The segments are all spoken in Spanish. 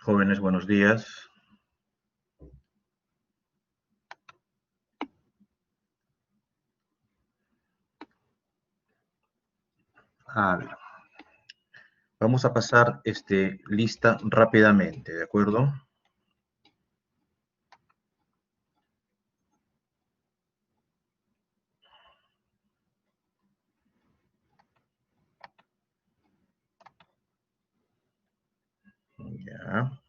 Jóvenes, buenos días. A ver, vamos a pasar lista rápidamente, ¿de acuerdo? Ya.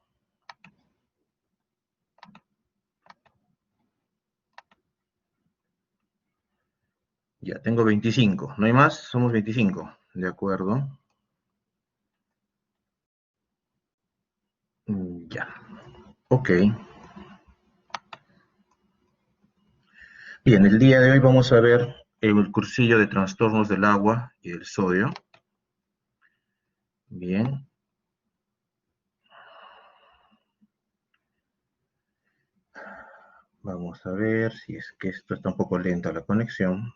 Ya, tengo 25. ¿No hay más? Somos 25. ¿De acuerdo? Ya. Ok. Bien, el día de hoy vamos a ver el cursillo de trastornos del agua y del sodio. Bien. Vamos a ver si es que esto está un poco lenta la conexión.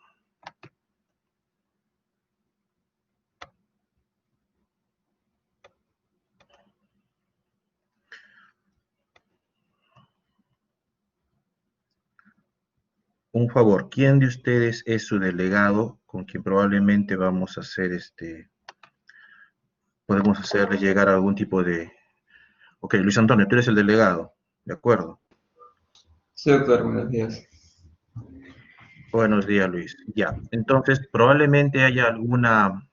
Un favor, ¿quién de ustedes es su delegado con quien probablemente vamos a hacer podemos hacerle llegar algún tipo de... Ok, Luis Antonio, tú eres el delegado, ¿de acuerdo? Sí, doctor, buenos días. Buenos días, Luis. Ya, entonces probablemente haya alguna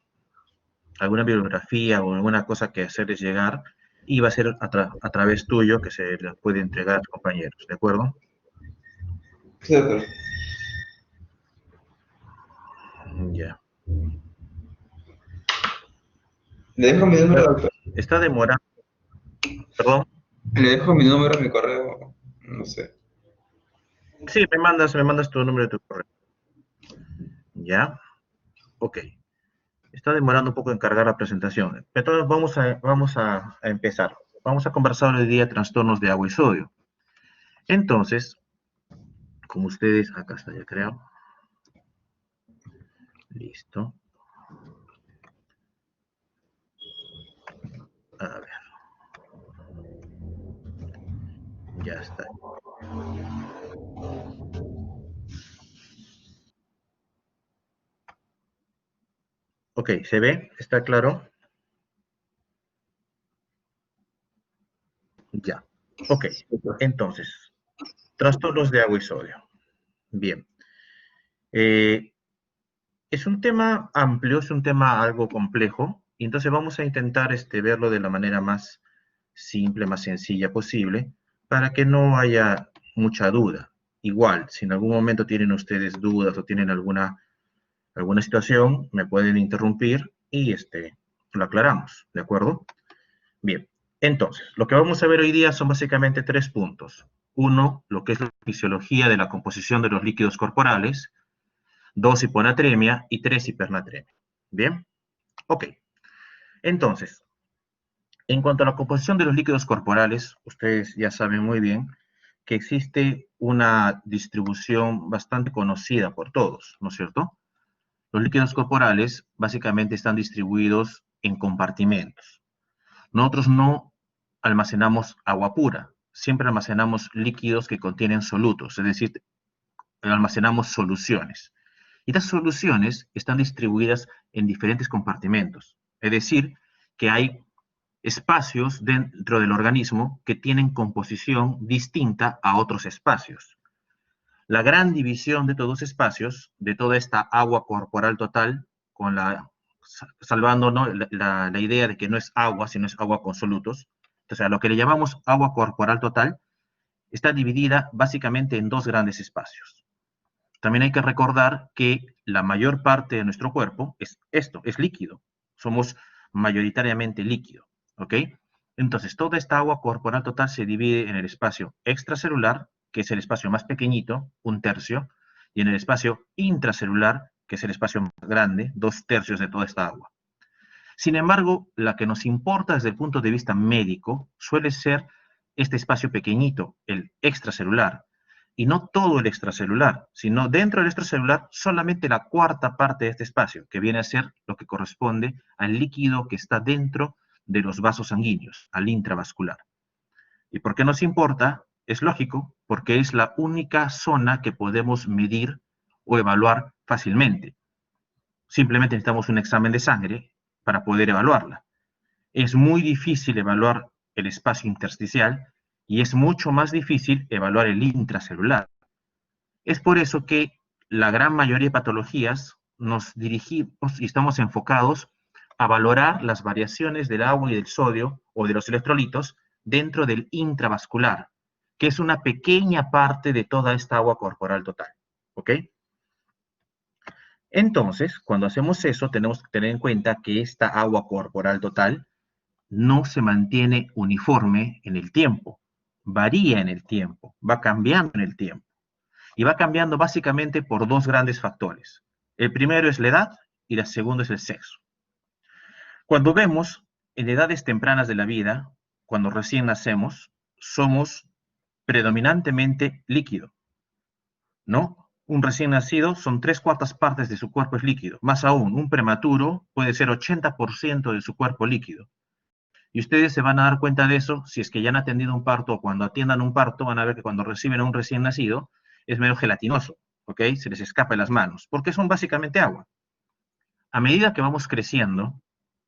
bibliografía o alguna cosa que hacerles llegar y va a ser a través tuyo que se les puede entregar a tus compañeros, ¿de acuerdo? Sí, doctor. Ya. Le dejo mi número, doctor. Está demorando, perdón. Le dejo mi número, mi correo, no sé. Sí, me mandas tu número de tu correo. Ya, ok. Está demorando un poco en cargar la presentación. Entonces vamos a empezar. Vamos a conversar hoy día de trastornos de agua y sodio. Entonces, como ustedes, acá está ya creo. Listo. A ver, ya está. Ok, ¿se ve? ¿Está claro? Ya. Ok, Doctor. entonces, trastornos de agua y sodio. Bien. Eh, es un tema amplio, es un tema algo complejo, y entonces vamos a intentar verlo de la manera más simple, más sencilla posible, para que no haya mucha duda. Igual, si en algún momento tienen ustedes dudas o tienen alguna situación, me pueden interrumpir y lo aclaramos, ¿de acuerdo? Bien, entonces, lo que vamos a ver hoy día son básicamente tres puntos. Uno, lo que es la fisiología de la composición de los líquidos corporales. Dos, hiponatremia. Y tres, hipernatremia. Bien, ok. Entonces, en cuanto a la composición de los líquidos corporales, ustedes ya saben muy bien que existe una distribución bastante conocida por todos, ¿no es cierto? Los líquidos corporales básicamente están distribuidos en compartimentos. Nosotros no almacenamos agua pura, siempre almacenamos líquidos que contienen solutos, es decir, almacenamos soluciones. Y estas soluciones están distribuidas en diferentes compartimentos, es decir, que hay espacios dentro del organismo que tienen composición distinta a otros espacios. La gran división de todos los espacios, de toda esta agua corporal total, con salvando, ¿no?, la idea de que no es agua, sino es agua con solutos, o sea, lo que le llamamos agua corporal total, está dividida básicamente en dos grandes espacios. También hay que recordar que la mayor parte de nuestro cuerpo es esto, es líquido. Somos mayoritariamente líquido, ¿ok? Entonces, toda esta agua corporal total se divide en el espacio extracelular, que es el espacio más pequeñito, un tercio, y en el espacio intracelular, que es el espacio más grande, dos tercios de toda esta agua. Sin embargo, la que nos importa desde el punto de vista médico suele ser este espacio pequeñito, el extracelular, y no todo el extracelular, sino dentro del extracelular solamente la cuarta parte de este espacio, que viene a ser lo que corresponde al líquido que está dentro de los vasos sanguíneos, al intravascular. ¿Y por qué nos importa? Es lógico, porque es la única zona que podemos medir o evaluar fácilmente. Simplemente necesitamos un examen de sangre para poder evaluarla. Es muy difícil evaluar el espacio intersticial y es mucho más difícil evaluar el intracelular. Es por eso que la gran mayoría de patologías nos dirigimos y estamos enfocados a valorar las variaciones del agua y del sodio o de los electrolitos dentro del intravascular, que es una pequeña parte de toda esta agua corporal total. ¿Ok? Entonces, cuando hacemos eso, tenemos que tener en cuenta que esta agua corporal total no se mantiene uniforme en el tiempo, varía en el tiempo, va cambiando en el tiempo. Y va cambiando básicamente por dos grandes factores. El primero es la edad y el segundo es el sexo. Cuando vemos en edades tempranas de la vida, cuando recién nacemos, somos predominantemente líquido, ¿no? Un recién nacido son 3/4 partes de su cuerpo es líquido. Más aún, un prematuro puede ser 80% de su cuerpo líquido. Y ustedes se van a dar cuenta de eso si es que ya han atendido un parto o cuando atiendan un parto van a ver que cuando reciben a un recién nacido es medio gelatinoso, ¿ok? Se les escapa de las manos, porque son básicamente agua. A medida que vamos creciendo,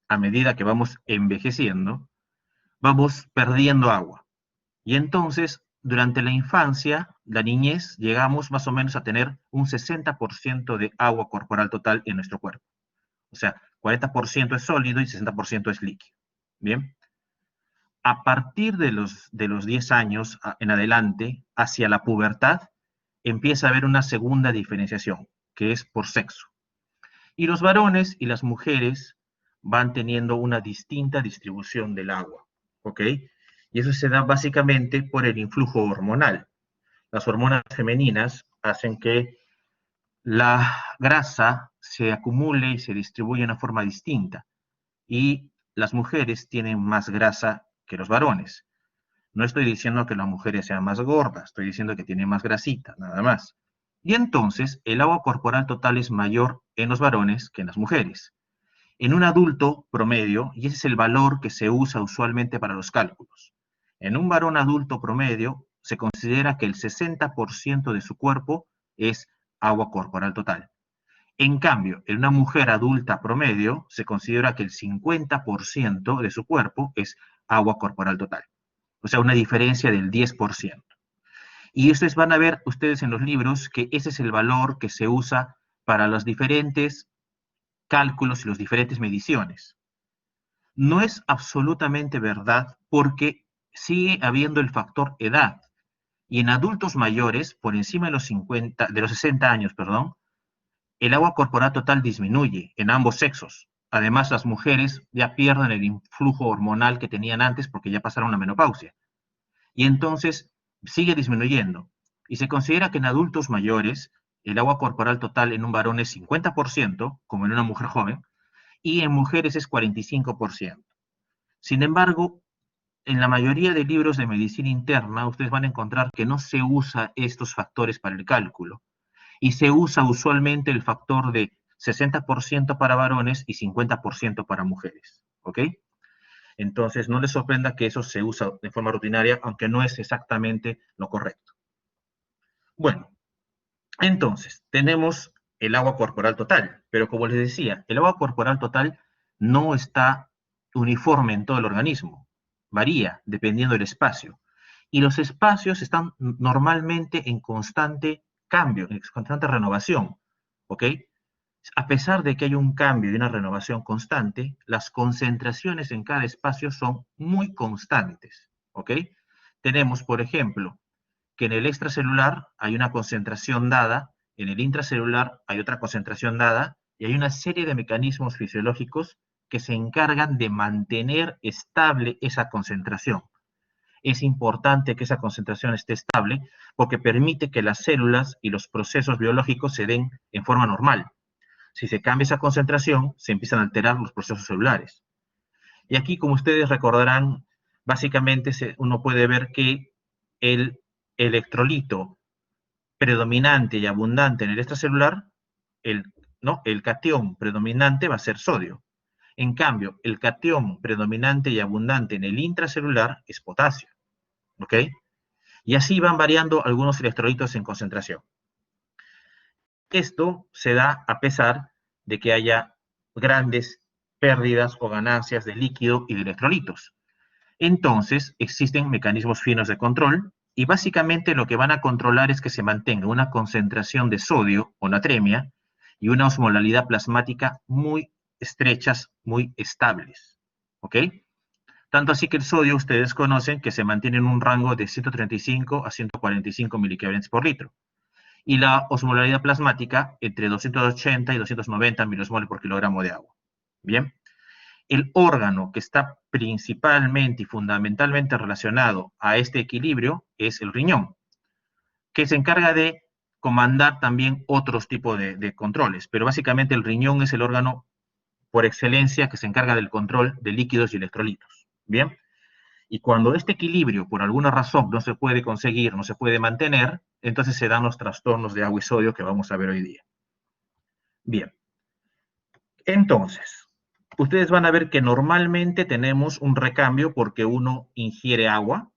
a medida que vamos envejeciendo, vamos perdiendo agua. Y entonces, durante la infancia, la niñez, llegamos más o menos a tener un 60% de agua corporal total en nuestro cuerpo. O sea, 40% es sólido y 60% es líquido. Bien. A partir de los 10 años en adelante, hacia la pubertad, empieza a haber una segunda diferenciación, que es por sexo. Y los varones y las mujeres van teniendo una distinta distribución del agua, ¿ok? Y eso se da básicamente por el influjo hormonal. Las hormonas femeninas hacen que la grasa se acumule y se distribuye de una forma distinta. Y las mujeres tienen más grasa que los varones. No estoy diciendo que las mujeres sean más gordas, estoy diciendo que tienen más grasita, nada más. Y entonces el agua corporal total es mayor en los varones que en las mujeres. En un adulto promedio, y ese es el valor que se usa usualmente para los cálculos, en un varón adulto promedio se considera que el 60% de su cuerpo es agua corporal total. En cambio, en una mujer adulta promedio se considera que el 50% de su cuerpo es agua corporal total. O sea, una diferencia del 10%. Y ustedes van a ver ustedes en los libros que ese es el valor que se usa para los diferentes cálculos y las diferentes mediciones. No es absolutamente verdad porque sigue habiendo el factor edad. Y en adultos mayores, por encima de los 50, de los 60 años, perdón, el agua corporal total disminuye en ambos sexos. Además, las mujeres ya pierden el influjo hormonal que tenían antes porque ya pasaron la menopausia. Y entonces sigue disminuyendo. Y se considera que en adultos mayores el agua corporal total en un varón es 50%, como en una mujer joven, y en mujeres es 45%. Sin embargo, en la mayoría de libros de medicina interna, ustedes van a encontrar que no se usa estos factores para el cálculo. Y se usa usualmente el factor de 60% para varones y 50% para mujeres. ¿Ok? Entonces, no les sorprenda que eso se usa de forma rutinaria, aunque no es exactamente lo correcto. Bueno, entonces, tenemos el agua corporal total, pero como les decía, el agua corporal total no está uniforme en todo el organismo, varía dependiendo del espacio. Y los espacios están normalmente en constante cambio, en constante renovación, ¿ok? A pesar de que hay un cambio y una renovación constante, las concentraciones en cada espacio son muy constantes, ¿ok? Tenemos, por ejemplo, que en el extracelular hay una concentración dada, en el intracelular hay otra concentración dada, y hay una serie de mecanismos fisiológicos que se encargan de mantener estable esa concentración. Es importante que esa concentración esté estable porque permite que las células y los procesos biológicos se den en forma normal. Si se cambia esa concentración, se empiezan a alterar los procesos celulares. Y aquí, como ustedes recordarán, básicamente uno puede ver que el electrolito predominante y abundante en el extracelular, el catión predominante va a ser sodio. En cambio, el catión predominante y abundante en el intracelular es potasio. ¿ok? Y así van variando algunos electrolitos en concentración. Esto se da a pesar de que haya grandes pérdidas o ganancias de líquido y de electrolitos. Entonces, existen mecanismos finos de control y básicamente lo que van a controlar es que se mantenga una concentración de sodio o natremia y una osmolalidad plasmática muy estrechas, muy estables. ¿Ok? Tanto así que el sodio ustedes conocen que se mantiene en un rango de 135 a 145 miliequivalentes por litro. Y la osmolaridad plasmática entre 280 y 290 milosmoles por kilogramo de agua. Bien. El órgano que está principalmente y fundamentalmente relacionado a este equilibrio es el riñón, que se encarga de comandar también otros tipos de controles, pero básicamente el riñón es el órgano por excelencia que se encarga del control de líquidos y electrolitos. Bien, y cuando este equilibrio por alguna razón no se puede conseguir, no se puede mantener, entonces se dan los trastornos de agua y sodio que vamos a ver hoy día. Bien, entonces, ustedes van a ver que normalmente tenemos un recambio porque uno ingiere agua,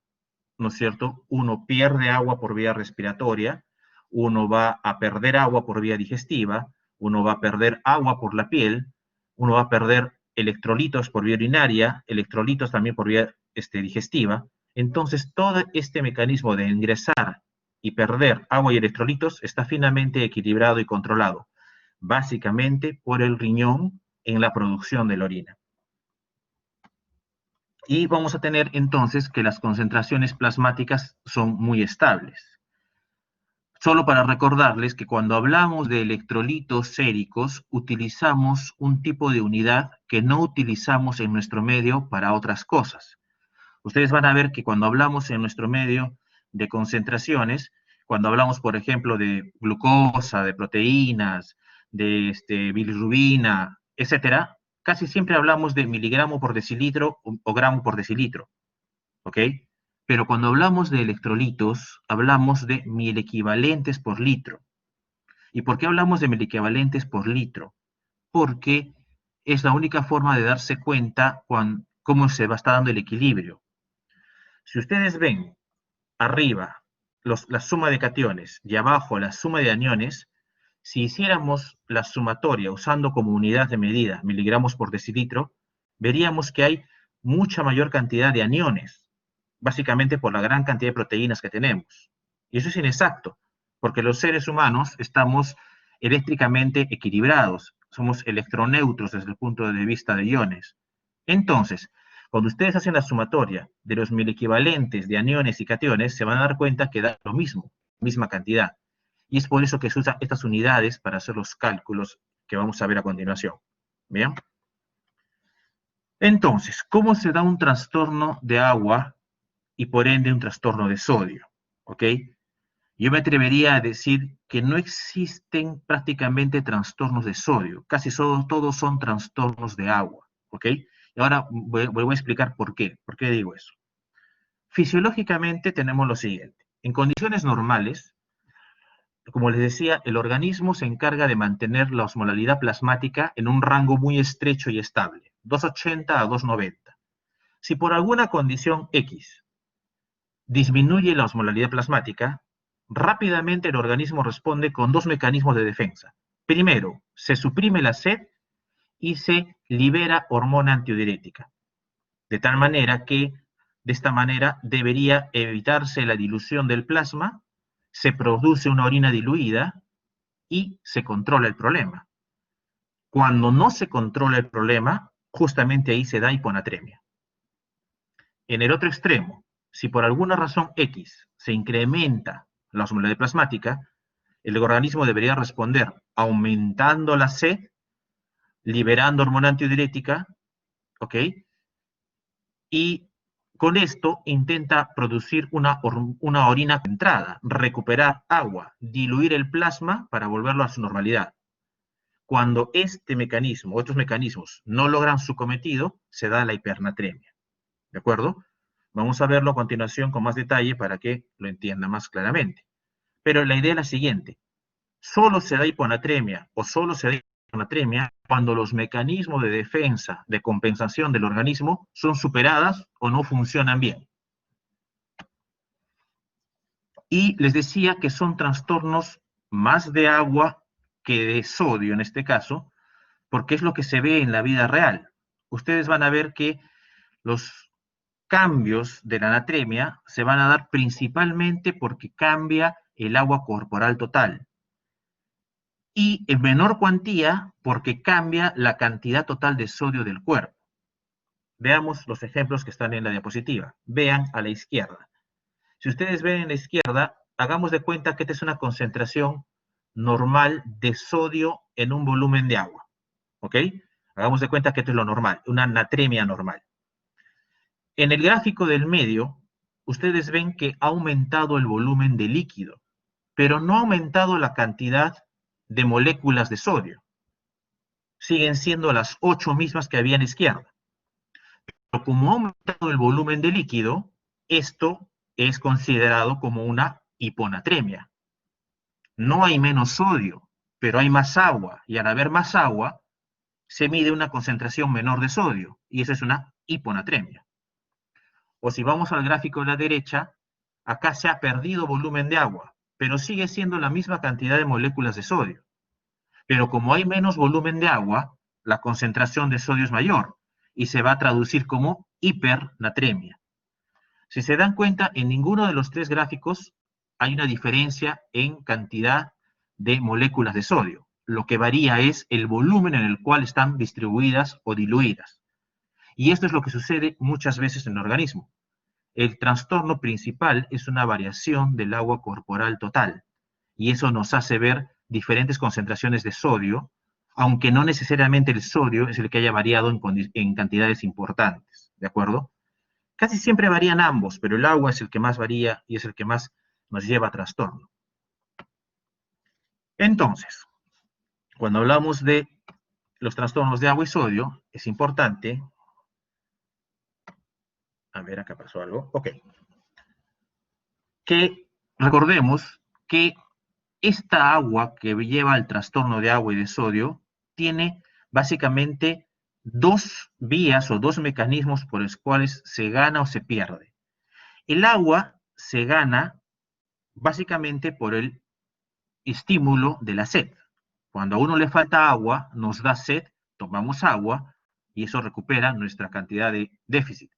¿no es cierto? Uno pierde agua por vía respiratoria, uno va a perder agua por vía digestiva, uno va a perder agua por la piel, uno va a perder electrolitos por vía urinaria, electrolitos también por vía digestiva. Entonces, todo este mecanismo de ingresar y perder agua y electrolitos está finamente equilibrado y controlado, básicamente por el riñón en la producción de la orina. Y vamos a tener entonces que las concentraciones plasmáticas son muy estables. Solo para recordarles que cuando hablamos de electrolitos séricos, utilizamos un tipo de unidad que no utilizamos en nuestro medio para otras cosas. Ustedes van a ver que cuando hablamos en nuestro medio de concentraciones, cuando hablamos, por ejemplo, de glucosa, de proteínas, de bilirrubina, etcétera, casi siempre hablamos de miligramo por decilitro o gramo por decilitro, ¿ok? Pero cuando hablamos de electrolitos, hablamos de milequivalentes por litro. ¿Y por qué hablamos de milequivalentes por litro? Porque es la única forma de darse cuenta cómo se va a estar dando el equilibrio. Si ustedes ven arriba la suma de cationes y abajo la suma de aniones, si hiciéramos la sumatoria usando como unidad de medida miligramos por decilitro, veríamos que hay mucha mayor cantidad de aniones, básicamente por la gran cantidad de proteínas que tenemos. Y eso es inexacto, porque los seres humanos estamos eléctricamente equilibrados, somos electroneutros desde el punto de vista de iones. Entonces, cuando ustedes hacen la sumatoria de los milequivalentes de aniones y cationes, se van a dar cuenta que da lo mismo, misma cantidad. Y es por eso que se usan estas unidades para hacer los cálculos que vamos a ver a continuación. ¿Bien? Entonces, ¿cómo se da un trastorno de agua y por ende un trastorno de sodio? ¿Ok? Yo me atrevería a decir que no existen prácticamente trastornos de sodio, casi todos son trastornos de agua. ¿Ok? Y ahora voy a explicar por qué. ¿Por qué digo eso? Fisiológicamente tenemos lo siguiente. En condiciones normales, como les decía, el organismo se encarga de mantener la osmolalidad plasmática en un rango muy estrecho y estable, 280 a 290. Si por alguna condición X disminuye la osmolalidad plasmática, rápidamente el organismo responde con dos mecanismos de defensa. Primero, se suprime la sed y se libera hormona antidiurética. De tal manera que, de esta manera, debería evitarse la dilución del plasma, se produce una orina diluida y se controla el problema. Cuando no se controla el problema, justamente ahí se da hiponatremia. En el otro extremo, si por alguna razón X se incrementa la osmolalidad plasmática, el organismo debería responder aumentando la sed, liberando hormona antidiurética, ¿ok? Y con esto intenta producir una orina concentrada, recuperar agua, diluir el plasma para volverlo a su normalidad. Cuando este mecanismo, otros mecanismos, no logran su cometido, se da la hipernatremia. ¿De acuerdo? Vamos a verlo a continuación con más detalle para que lo entienda más claramente. Pero la idea es la siguiente. Solo se da hiponatremia o solo se da hiponatremia cuando los mecanismos de defensa, de compensación del organismo son superadas o no funcionan bien. Y les decía que son trastornos más de agua que de sodio en este caso, porque es lo que se ve en la vida real. Ustedes van a ver que los cambios de la natremia se van a dar principalmente porque cambia el agua corporal total y en menor cuantía porque cambia la cantidad total de sodio del cuerpo. Veamos los ejemplos que están en la diapositiva. Vean a la izquierda. Si ustedes ven en la izquierda, hagamos de cuenta que esta es una concentración normal de sodio en un volumen de agua. ¿Ok? Hagamos de cuenta que esto es lo normal, una natremia normal. En el gráfico del medio, ustedes ven que ha aumentado el volumen de líquido, pero no ha aumentado la cantidad de moléculas de sodio. Siguen siendo las 8 mismas que había en la izquierda. Pero como ha aumentado el volumen de líquido, esto es considerado como una hiponatremia. No hay menos sodio, pero hay más agua, y al haber más agua, se mide una concentración menor de sodio, y eso es una hiponatremia. O si vamos al gráfico de la derecha, acá se ha perdido volumen de agua, pero sigue siendo la misma cantidad de moléculas de sodio. Pero como hay menos volumen de agua, la concentración de sodio es mayor y se va a traducir como hipernatremia. Si se dan cuenta, en ninguno de los tres gráficos hay una diferencia en cantidad de moléculas de sodio. Lo que varía es el volumen en el cual están distribuidas o diluidas. Y esto es lo que sucede muchas veces en el organismo. El trastorno principal es una variación del agua corporal total, y eso nos hace ver diferentes concentraciones de sodio, aunque no necesariamente el sodio es el que haya variado en cantidades importantes, ¿de acuerdo? Casi siempre varían ambos, pero el agua es el que más varía y es el que más nos lleva a trastorno. Entonces, cuando hablamos de los trastornos de agua y sodio, es importante, a ver, acá pasó algo, ok, que recordemos que esta agua que lleva al trastorno de agua y de sodio tiene básicamente dos vías o dos mecanismos por los cuales se gana o se pierde. El agua se gana básicamente por el estímulo de la sed. Cuando a uno le falta agua, nos da sed, tomamos agua y eso recupera nuestra cantidad de déficit.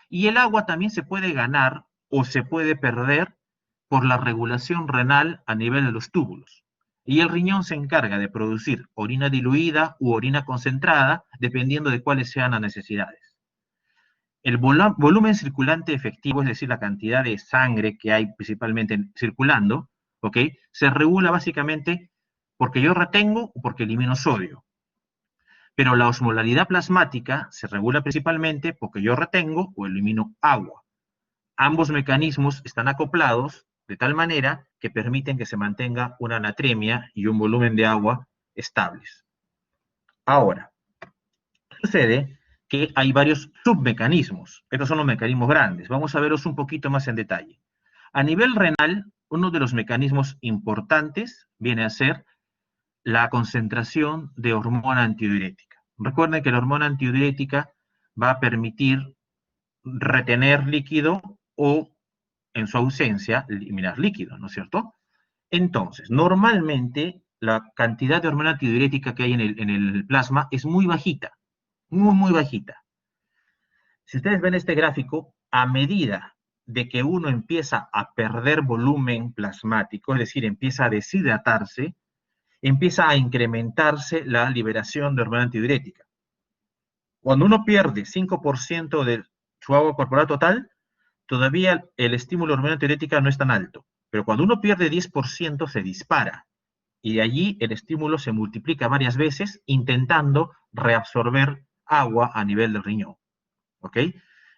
Y el agua también se puede ganar o se puede perder por la regulación renal a nivel de los túbulos. Y el riñón se encarga de producir orina diluida u orina concentrada, dependiendo de cuáles sean las necesidades. El volumen circulante efectivo, es decir, la cantidad de sangre que hay principalmente circulando, ¿ok? Se regula básicamente porque yo retengo o porque elimino sodio. Pero la osmolaridad plasmática se regula principalmente porque yo retengo o elimino agua. Ambos mecanismos están acoplados de tal manera que permiten que se mantenga una natremia y un volumen de agua estables. Ahora, sucede que hay varios submecanismos. Estos son los mecanismos grandes. Vamos a verlos un poquito más en detalle. A nivel renal, uno de los mecanismos importantes viene a ser la concentración de hormona antidiurética. Recuerden que la hormona antidiurética va a permitir retener líquido o, en su ausencia, eliminar líquido, ¿no es cierto? Entonces, normalmente la cantidad de hormona antidiurética que hay en el plasma es muy bajita, muy bajita. Si ustedes ven este gráfico, a medida de que uno empieza a perder volumen plasmático, es decir, empieza a deshidratarse, empieza a incrementarse la liberación de hormona antidiurética. Cuando uno pierde 5% de su agua corporal total, todavía el estímulo de hormona antidiurética no es tan alto, pero cuando uno pierde 10% se dispara, y de allí el estímulo se multiplica varias veces intentando reabsorber agua a nivel del riñón. ¿Ok?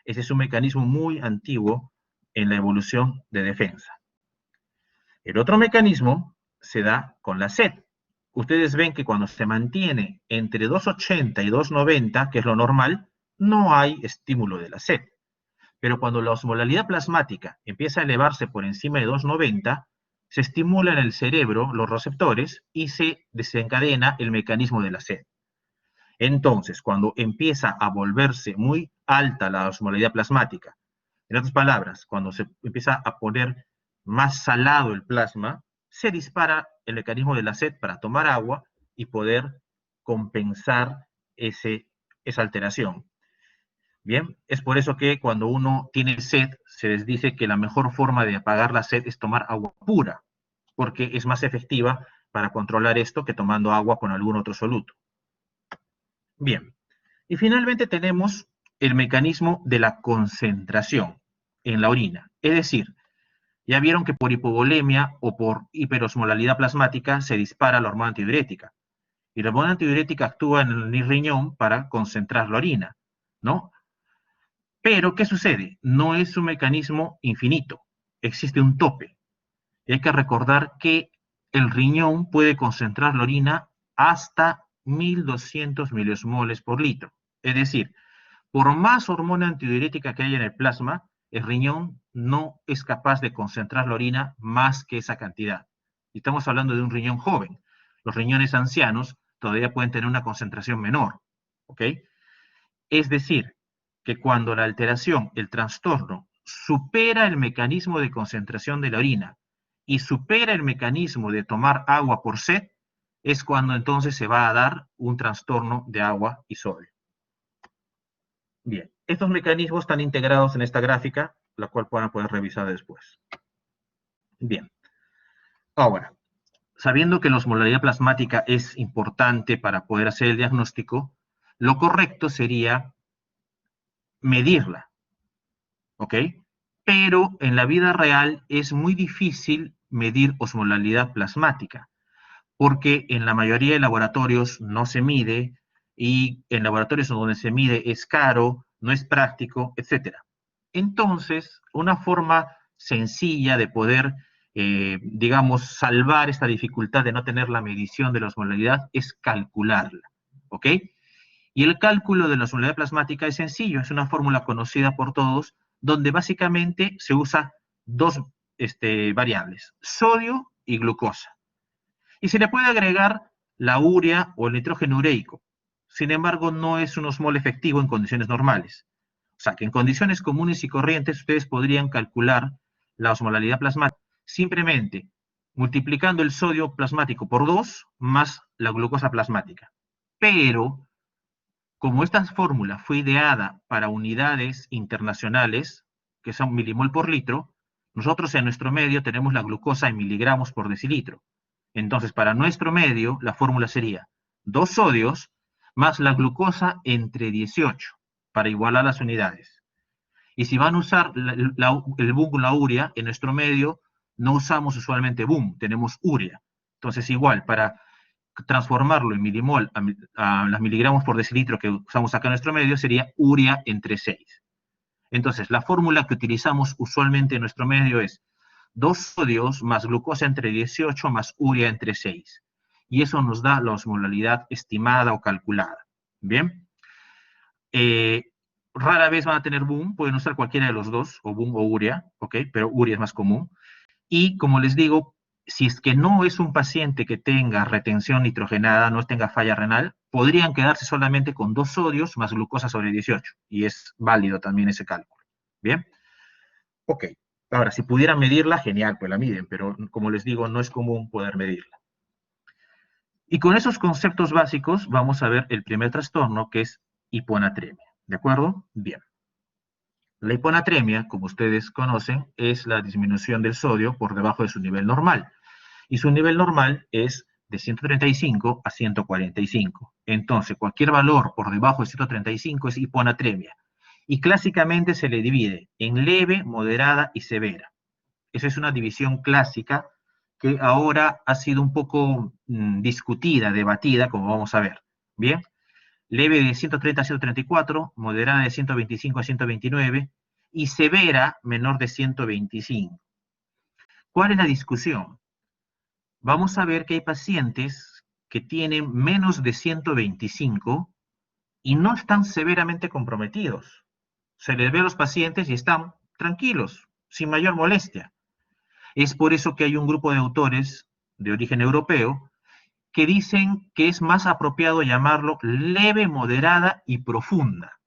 Ese es un mecanismo muy antiguo en la evolución de defensa. El otro mecanismo se da con la sed. Ustedes ven que cuando se mantiene entre 280 y 290, que es lo normal, no hay estímulo de la sed. Pero cuando la osmolalidad plasmática empieza a elevarse por encima de 290, se estimula en el cerebro los receptores y se desencadena el mecanismo de la sed. Entonces, cuando empieza a volverse muy alta la osmolalidad plasmática, en otras palabras, cuando se empieza a poner más salado el plasma, se dispara el mecanismo de la sed para tomar agua y poder compensar esa alteración. Bien, es por eso que cuando uno tiene sed, se les dice que la mejor forma de apagar la sed es tomar agua pura, porque es más efectiva para controlar esto que tomando agua con algún otro soluto. Bien, y finalmente tenemos el mecanismo de la concentración en la orina. Es decir, ya vieron que por hipovolemia o por hiperosmolalidad plasmática se dispara la hormona antidiurética. Y la hormona antidiurética actúa en el riñón para concentrar la orina, ¿no? Pero, ¿qué sucede? No es un mecanismo infinito. Existe un tope. Y hay que recordar que el riñón puede concentrar la orina hasta 1200 miliosmoles por litro. Es decir, por más hormona antidiurética que haya en el plasma, el riñón no es capaz de concentrar la orina más que esa cantidad. Y estamos hablando de un riñón joven. Los riñones ancianos todavía pueden tener una concentración menor. ¿Ok? Es decir, que cuando la alteración, el trastorno, supera el mecanismo de concentración de la orina y supera el mecanismo de tomar agua por sed, es cuando entonces se va a dar un trastorno de agua y sodio. Bien, estos mecanismos están integrados en esta gráfica, la cual van a poder revisar después. Bien, ahora, sabiendo que la osmolaridad plasmática es importante para poder hacer el diagnóstico, lo correcto sería medirla, ¿ok? Pero en la vida real es muy difícil medir osmolaridad plasmática, porque en la mayoría de laboratorios no se mide, y en laboratorios donde se mide es caro, no es práctico, etc. Entonces, una forma sencilla de poder, digamos, salvar esta dificultad de no tener la medición de la osmolaridad es calcularla, ¿ok? Y el cálculo de la osmolaridad plasmática es sencillo, es una fórmula conocida por todos, donde básicamente se usa dos variables, sodio y glucosa. Y se le puede agregar la urea o el nitrógeno ureico. Sin embargo, no es un osmol efectivo en condiciones normales. O sea, que en condiciones comunes y corrientes ustedes podrían calcular la osmolaridad plasmática simplemente multiplicando el sodio plasmático por 2 más la glucosa plasmática. Pero como esta fórmula fue ideada para unidades internacionales, que son milimol por litro, nosotros en nuestro medio tenemos la glucosa en miligramos por decilitro. Entonces, para nuestro medio, la fórmula sería 2 sodios más la glucosa entre 18, para igualar las unidades. Y si van a usar el boom con la urea, en nuestro medio no usamos usualmente boom, tenemos urea. Entonces, igual, para transformarlo en milimol a las miligramos por decilitro que usamos acá en nuestro medio, sería urea entre 6. Entonces, la fórmula que utilizamos usualmente en nuestro medio es 2 sodios más glucosa entre 18 más urea entre 6. Y eso nos da la osmolaridad estimada o calculada. Bien. Rara vez van a tener boom, pueden usar cualquiera de los dos, o boom o urea, ¿ok? Pero urea es más común. Y como les digo, si es que no es un paciente que tenga retención nitrogenada, no tenga falla renal, podrían quedarse solamente con 2 sodios más glucosa sobre 18. Y es válido también ese cálculo. Bien. Ok. Ahora, si pudieran medirla, genial, pues la miden, pero como les digo, no es común poder medirla. Y con esos conceptos básicos vamos a ver el primer trastorno, que es hiponatremia. ¿De acuerdo? Bien. La hiponatremia, como ustedes conocen, es la disminución del sodio por debajo de su nivel normal. Y su nivel normal es de 135 a 145. Entonces, cualquier valor por debajo de 135 es hiponatremia. Y clásicamente se le divide en leve, moderada y severa. Esa es una división clásica que ahora ha sido un poco discutida, debatida, como vamos a ver. Bien, leve de 130 a 134, moderada de 125 a 129 y severa menor de 125. ¿Cuál es la discusión? Vamos a ver que hay pacientes que tienen menos de 125 y no están severamente comprometidos. Se les ve a los pacientes y están tranquilos, sin mayor molestia. Es por eso que hay un grupo de autores de origen europeo que dicen que es más apropiado llamarlo leve, moderada y profunda,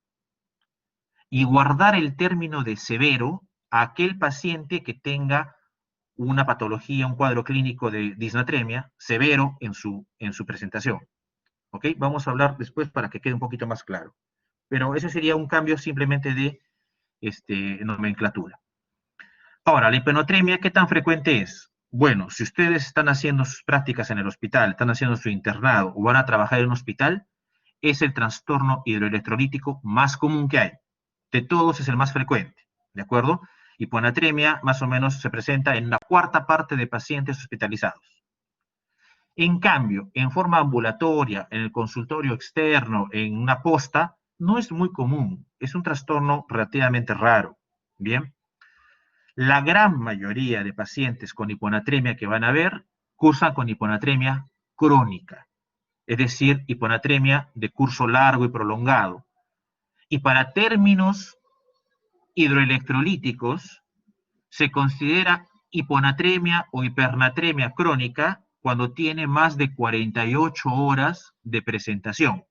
y guardar el término de severo a aquel paciente que tenga una patología, un cuadro clínico de disnatremia severo en su presentación. ¿Ok? Vamos a hablar después para que quede un poquito más claro. Pero ese sería un cambio simplemente de nomenclatura. Ahora, la hiponatremia, ¿qué tan frecuente es? Bueno, si ustedes están haciendo sus prácticas en el hospital, están haciendo su internado o van a trabajar en un hospital, es el trastorno hidroelectrolítico más común que hay. De todos es el más frecuente, ¿de acuerdo? Hiponatremia más o menos se presenta en una cuarta parte de pacientes hospitalizados. En cambio, en forma ambulatoria, en el consultorio externo, en una posta, no es muy común. Es un trastorno relativamente raro. Bien. La gran mayoría de pacientes con hiponatremia que van a ver cursan con hiponatremia crónica, es decir, hiponatremia de curso largo y prolongado. Y para términos hidroelectrolíticos, se considera hiponatremia o hipernatremia crónica cuando tiene más de 48 horas de presentación.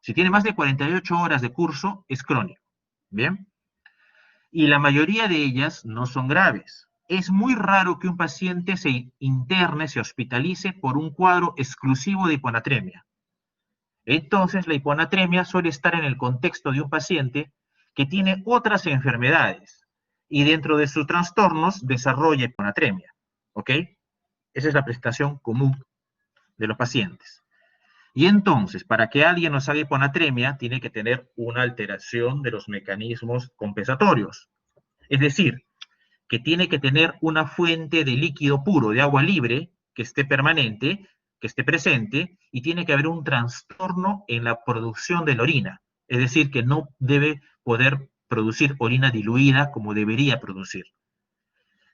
Si tiene más de 48 horas de curso, es crónico. ¿Bien? Y la mayoría de ellas no son graves. Es muy raro que un paciente se interne, se hospitalice por un cuadro exclusivo de hiponatremia. Entonces, la hiponatremia suele estar en el contexto de un paciente que tiene otras enfermedades y dentro de sus trastornos desarrolla hiponatremia. ¿Ok? Esa es la presentación común de los pacientes. Y entonces, para que alguien nos haga hiponatremia, tiene que tener una alteración de los mecanismos compensatorios. Es decir, que tiene que tener una fuente de líquido puro, de agua libre, que esté permanente, que esté presente, y tiene que haber un trastorno en la producción de la orina. Es decir, que no debe poder producir orina diluida como debería producir.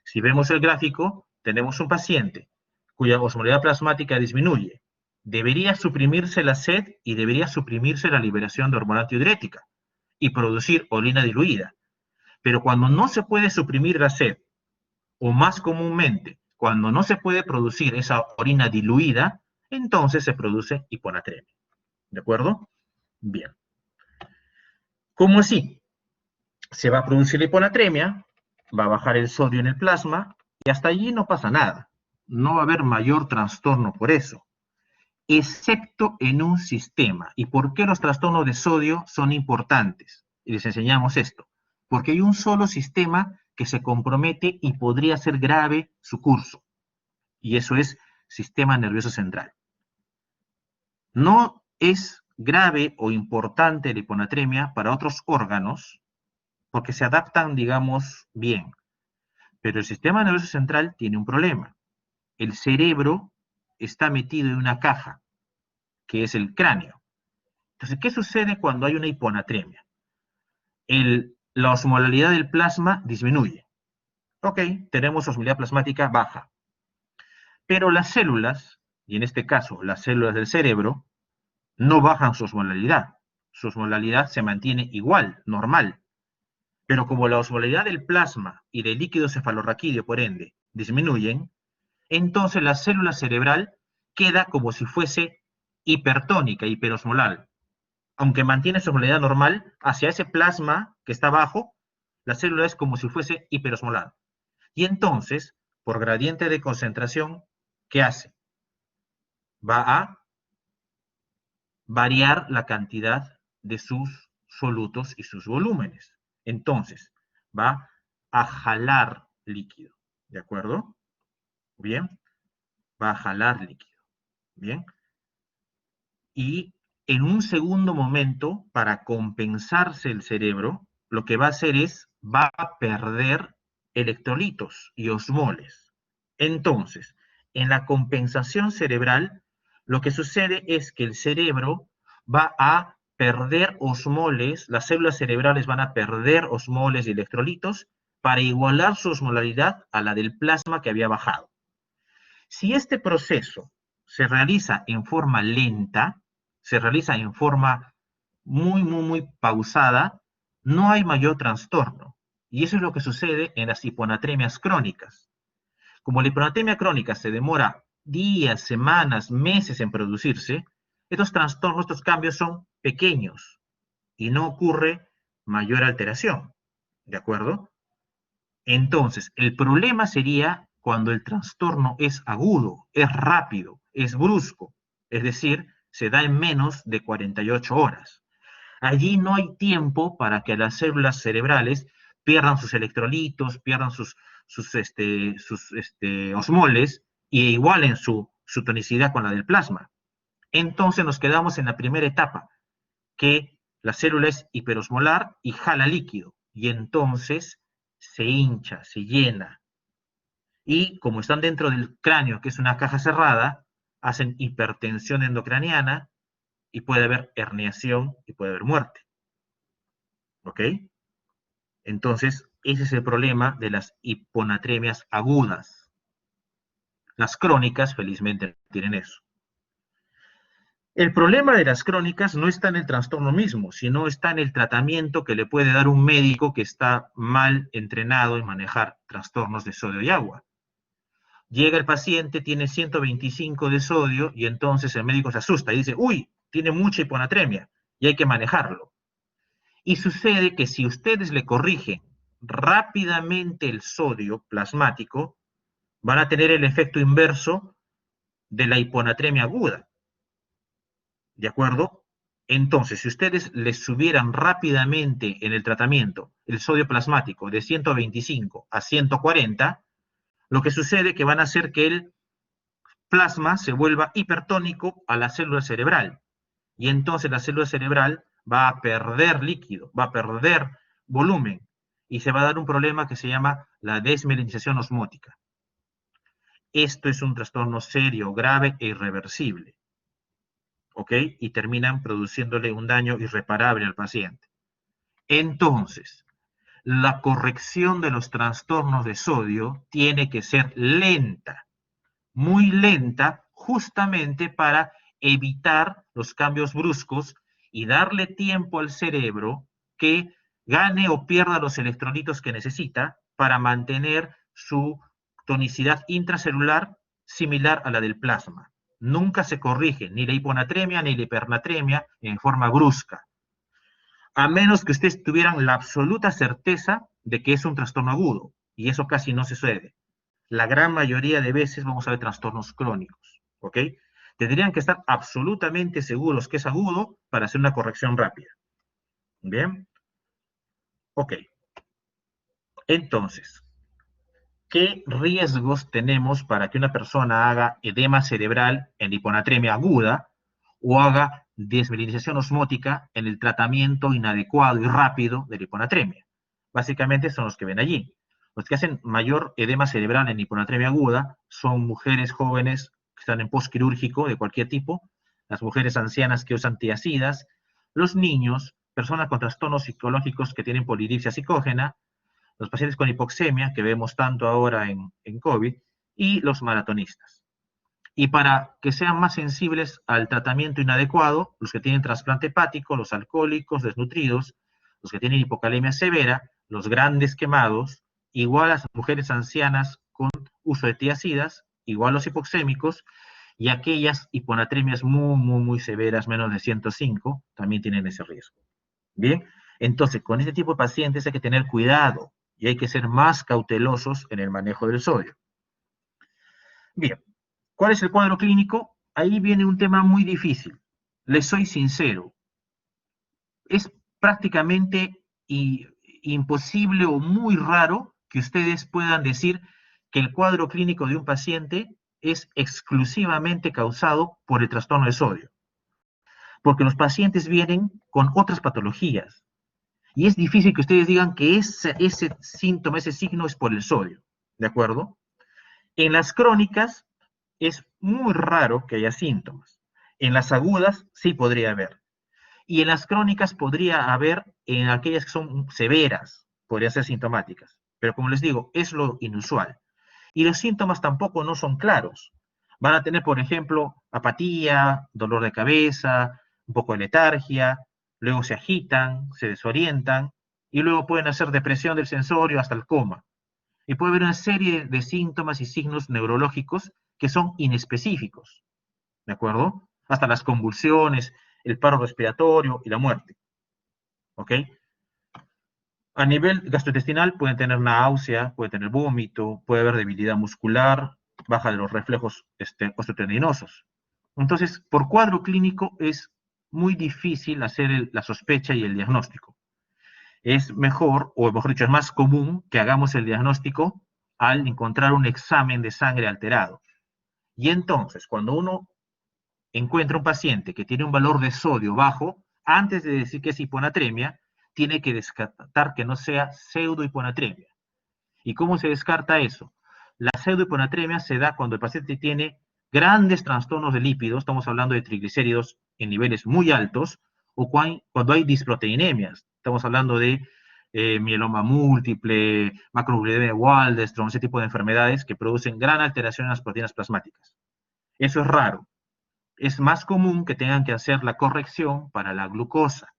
Si vemos el gráfico, tenemos un paciente cuya osmolaridad plasmática disminuye. Debería suprimirse la sed y debería suprimirse la liberación de hormona antidiurética y producir orina diluida. Pero cuando no se puede suprimir la sed, o más comúnmente, cuando no se puede producir esa orina diluida, entonces se produce hiponatremia. ¿De acuerdo? Bien. ¿Cómo así? Se va a producir la hiponatremia, va a bajar el sodio en el plasma y hasta allí no pasa nada. No va a haber mayor trastorno por eso, excepto en un sistema. ¿Y por qué los trastornos de sodio son importantes? Y les enseñamos esto. Porque hay un solo sistema que se compromete y podría ser grave su curso. Y eso es sistema nervioso central. No es grave o importante la hiponatremia para otros órganos porque se adaptan, digamos, bien. Pero el sistema nervioso central tiene un problema. El cerebro está metido en una caja, que es el cráneo. Entonces, ¿qué sucede cuando hay una hiponatremia? La osmolaridad del plasma disminuye. Ok, tenemos osmolaridad plasmática baja. Pero las células, y en este caso las células del cerebro, no bajan su osmolaridad. Su osmolaridad se mantiene igual, normal. Pero como la osmolaridad del plasma y del líquido cefalorraquídeo, por ende, disminuyen, entonces la célula cerebral queda como si fuese hipertónica, hiperosmolar. Aunque mantiene su osmolaridad normal, hacia ese plasma que está abajo, la célula es como si fuese hiperosmolar. Y entonces, por gradiente de concentración, ¿qué hace? Va a variar la cantidad de sus solutos y sus volúmenes. Entonces, va a jalar líquido, ¿de acuerdo? Bien, va a jalar líquido, ¿bien? Y en un segundo momento, para compensarse el cerebro, lo que va a hacer es, va a perder electrolitos y osmoles. Entonces, en la compensación cerebral, lo que sucede es que el cerebro va a perder osmoles, las células cerebrales van a perder osmoles y electrolitos para igualar su osmolaridad a la del plasma que había bajado. Si este proceso se realiza en forma lenta, se realiza en forma muy pausada, no hay mayor trastorno. Y eso es lo que sucede en las hiponatremias crónicas. Como la hiponatremia crónica se demora días, semanas, meses en producirse, estos trastornos, estos cambios son pequeños y no ocurre mayor alteración. ¿De acuerdo? Entonces, el problema sería cuando el trastorno es agudo, es rápido, es brusco, es decir, se da en menos de 48 horas. Allí no hay tiempo para que las células cerebrales pierdan sus electrolitos, pierdan sus osmoles y igualen su tonicidad con la del plasma. Entonces nos quedamos en la primera etapa, que la célula es hiperosmolar y jala líquido, y entonces se hincha, se llena. Y como están dentro del cráneo, que es una caja cerrada, hacen hipertensión endocraniana y puede haber herniación y puede haber muerte. ¿Ok? Entonces, ese es el problema de las hiponatremias agudas. Las crónicas, felizmente, tienen eso. El problema de las crónicas no está en el trastorno mismo, sino está en el tratamiento que le puede dar un médico que está mal entrenado en manejar trastornos de sodio y agua. Llega el paciente, tiene 125 de sodio y entonces el médico se asusta y dice, uy, tiene mucha hiponatremia y hay que manejarlo. Y sucede que si ustedes le corrigen rápidamente el sodio plasmático, van a tener el efecto inverso de la hiponatremia aguda. ¿De acuerdo? Entonces, si ustedes les subieran rápidamente en el tratamiento el sodio plasmático de 125 a 140, lo que sucede es que van a hacer que el plasma se vuelva hipertónico a la célula cerebral. Y entonces la célula cerebral va a perder líquido, va a perder volumen y se va a dar un problema que se llama la desmielinización osmótica. Esto es un trastorno serio, grave e irreversible. ¿Ok? Y terminan produciéndole un daño irreparable al paciente. Entonces, la corrección de los trastornos de sodio tiene que ser lenta, muy lenta, justamente para evitar los cambios bruscos y darle tiempo al cerebro que gane o pierda los electrolitos que necesita para mantener su tonicidad intracelular similar a la del plasma. Nunca se corrige ni la hiponatremia ni la hipernatremia en forma brusca, a menos que ustedes tuvieran la absoluta certeza de que es un trastorno agudo, y eso casi no se sucede. La gran mayoría de veces vamos a ver trastornos crónicos, ¿ok? Tendrían que estar absolutamente seguros que es agudo para hacer una corrección rápida. ¿Bien? Ok. Entonces, ¿qué riesgos tenemos para que una persona haga edema cerebral en hiponatremia aguda o haga desmineralización osmótica en el tratamiento inadecuado y rápido de la hiponatremia? Básicamente son los que ven allí. Los que hacen mayor edema cerebral en hiponatremia aguda son mujeres jóvenes que están en postquirúrgico de cualquier tipo, las mujeres ancianas que usan tiazidas, los niños, personas con trastornos psicológicos que tienen polidipsia psicógena, los pacientes con hipoxemia, que vemos tanto ahora en COVID, y los maratonistas. Y para que sean más sensibles al tratamiento inadecuado, los que tienen trasplante hepático, los alcohólicos, desnutridos, los que tienen hipocalemia severa, los grandes quemados, igual a las mujeres ancianas con uso de tiazidas, igual los hipoxémicos, y aquellas hiponatremias muy severas, menos de 105, también tienen ese riesgo. Bien, entonces con este tipo de pacientes hay que tener cuidado y hay que ser más cautelosos en el manejo del sodio. Bien, ¿cuál es el cuadro clínico? Ahí viene un tema muy difícil. Les soy sincero, es prácticamente imposible o muy raro que ustedes puedan decir que el cuadro clínico de un paciente es exclusivamente causado por el trastorno de sodio, porque los pacientes vienen con otras patologías y es difícil que ustedes digan que ese síntoma, ese signo es por el sodio, ¿de acuerdo? En las crónicas es muy raro que haya síntomas. En las agudas sí podría haber. Y en las crónicas podría haber en aquellas que son severas, podrían ser sintomáticas. Pero como les digo, es lo inusual. Y los síntomas tampoco no son claros. Van a tener, por ejemplo, apatía, dolor de cabeza, un poco de letargia, luego se agitan, se desorientan, y luego pueden hacer depresión del sensorio hasta el coma. Y puede haber una serie de síntomas y signos neurológicos que son inespecíficos, ¿de acuerdo? Hasta las convulsiones, el paro respiratorio y la muerte, ¿ok? A nivel gastrointestinal pueden tener náusea, puede tener vómito, puede haber debilidad muscular, baja de los reflejos osteotendinosos. Entonces, por cuadro clínico es muy difícil hacer la sospecha y el diagnóstico. Es mejor, o mejor dicho, es más común que hagamos el diagnóstico al encontrar un examen de sangre alterado. Y entonces, cuando uno encuentra un paciente que tiene un valor de sodio bajo, antes de decir que es hiponatremia, tiene que descartar que no sea pseudohiponatremia. ¿Y cómo se descarta eso? La pseudohiponatremia se da cuando el paciente tiene grandes trastornos de lípidos, estamos hablando de triglicéridos en niveles muy altos, o cuando hay disproteinemias, estamos hablando de mieloma múltiple, macroglobulinemia de Waldenström, ese tipo de enfermedades que producen gran alteración en las proteínas plasmáticas. Eso es raro. Es más común que tengan que hacer la corrección para la glucosa.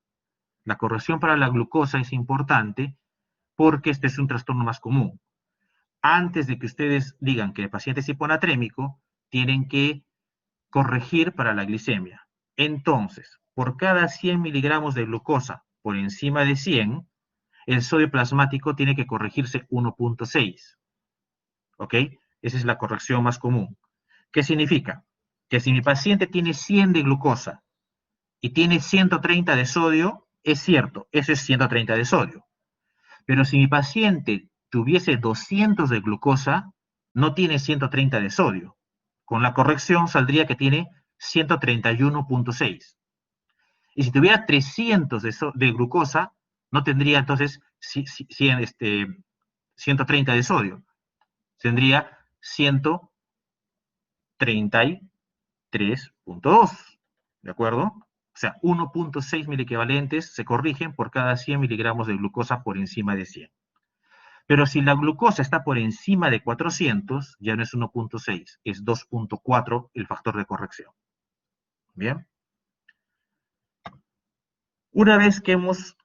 La corrección para la glucosa es importante porque este es un trastorno más común. Antes de que ustedes digan que el paciente es hiponatrémico, tienen que corregir para la glicemia. Entonces, por cada 100 miligramos de glucosa por encima de 100, el sodio plasmático tiene que corregirse 1.6. ¿Ok? Esa es la corrección más común. ¿Qué significa? Que si mi paciente tiene 100 de glucosa y tiene 130 de sodio, es cierto, eso es 130 de sodio. Pero si mi paciente tuviese 200 de glucosa, no tiene 130 de sodio. Con la corrección saldría que tiene 131.6. Y si tuviera 300 de glucosa, no tendría entonces 130 de sodio. Tendría 133.2. ¿De acuerdo? O sea, 1.6 miliequivalentes se corrigen por cada 100 miligramos de glucosa por encima de 100. Pero si la glucosa está por encima de 400, ya no es 1.6, es 2.4 el factor de corrección. Bien. Una vez que hemos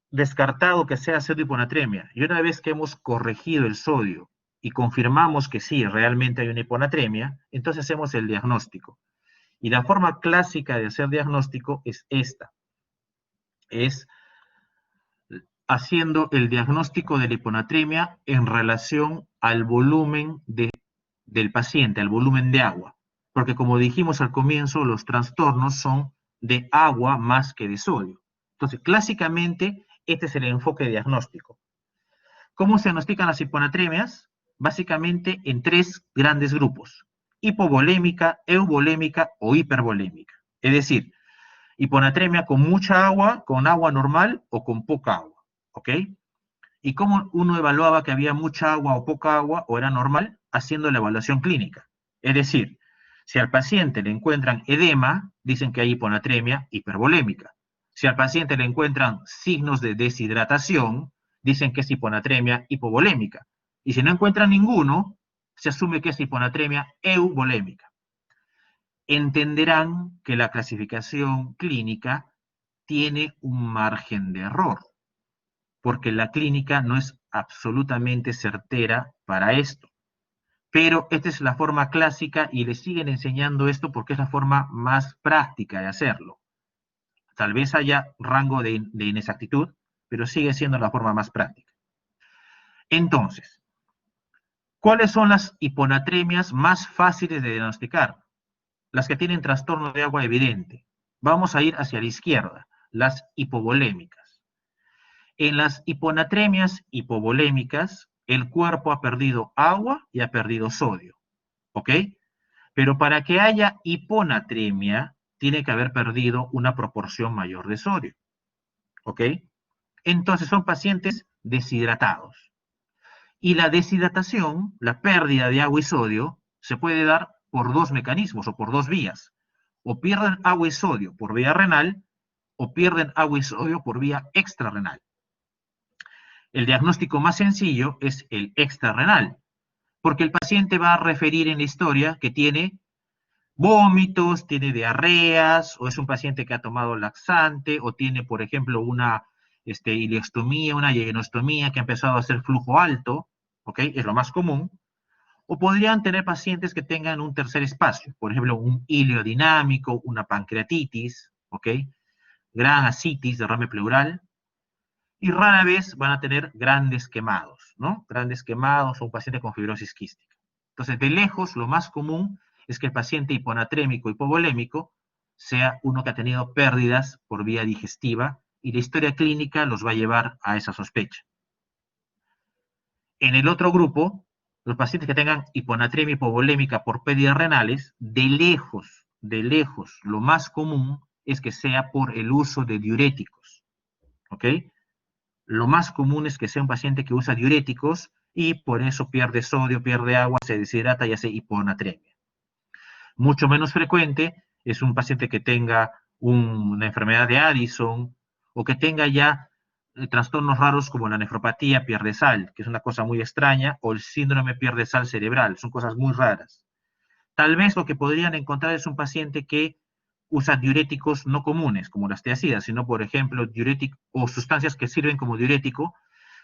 descartado que sea pseudohiponatremia y una vez que hemos corregido el sodio y confirmamos que sí, realmente hay una hiponatremia, entonces hacemos el diagnóstico. Y la forma clásica de hacer diagnóstico es esta. Es haciendo el diagnóstico de la hiponatremia en relación al volumen del paciente, al volumen de agua. Porque como dijimos al comienzo, los trastornos son de agua más que de sodio. Entonces, clásicamente, este es el enfoque diagnóstico. ¿Cómo se diagnostican las hiponatremias? Básicamente en 3 grandes grupos: hipovolémica, euvolémica o hipervolémica. Es decir, hiponatremia con mucha agua, con agua normal o con poca agua. ¿Ok? ¿Y cómo uno evaluaba que había mucha agua o poca agua o era normal? Haciendo la evaluación clínica. Es decir, si al paciente le encuentran edema, dicen que hay hiponatremia hipervolémica. Si al paciente le encuentran signos de deshidratación, dicen que es hiponatremia hipovolémica. Y si no encuentran ninguno, se asume que es hiponatremia euvolémica. Entenderán que la clasificación clínica tiene un margen de error, porque la clínica no es absolutamente certera para esto. Pero esta es la forma clásica y le siguen enseñando esto porque es la forma más práctica de hacerlo. Tal vez haya rango de inexactitud, pero sigue siendo la forma más práctica. Entonces, ¿cuáles son las hiponatremias más fáciles de diagnosticar? Las que tienen trastorno de agua evidente. Vamos a ir hacia la izquierda, las hipovolémicas. En las hiponatremias hipovolémicas, el cuerpo ha perdido agua y ha perdido sodio. ¿Ok? Pero para que haya hiponatremia, tiene que haber perdido una proporción mayor de sodio. ¿Ok? Entonces son pacientes deshidratados. Y la deshidratación, la pérdida de agua y sodio, se puede dar por 2 mecanismos o por 2 vías. O pierden agua y sodio por vía renal, o pierden agua y sodio por vía extrarrenal. El diagnóstico más sencillo es el extrarrenal, porque el paciente va a referir en la historia que tiene vómitos, tiene diarreas, o es un paciente que ha tomado laxante, o tiene, por ejemplo, una ileostomía, una yenostomía que ha empezado a hacer flujo alto, ¿ok? Es lo más común. O podrían tener pacientes que tengan un tercer espacio, por ejemplo, un ileodinámico, una pancreatitis, ¿ok? Gran ascitis, derrame pleural. y rara vez van a tener grandes quemados, ¿no? Grandes quemados o un paciente con fibrosis quística. Entonces, de lejos, lo más común es que el paciente hiponatrémico, hipovolémico, sea uno que ha tenido pérdidas por vía digestiva y la historia clínica los va a llevar a esa sospecha. En el otro grupo, los pacientes que tengan hiponatremia hipovolémica por pérdidas renales, de lejos, lo más común es que sea por el uso de diuréticos, ¿ok? Lo más común es que sea un paciente que usa diuréticos y por eso pierde sodio, pierde agua, se deshidrata y hace hiponatremia. Mucho menos frecuente es un paciente que tenga una enfermedad de Addison o que tenga ya trastornos raros como la nefropatía pierde sal, que es una cosa muy extraña, o el síndrome pierde sal cerebral, son cosas muy raras. Tal vez lo que podrían encontrar es un paciente que usa diuréticos no comunes, como las tiazidas, sino, por ejemplo, diuréticos o sustancias que sirven como diurético,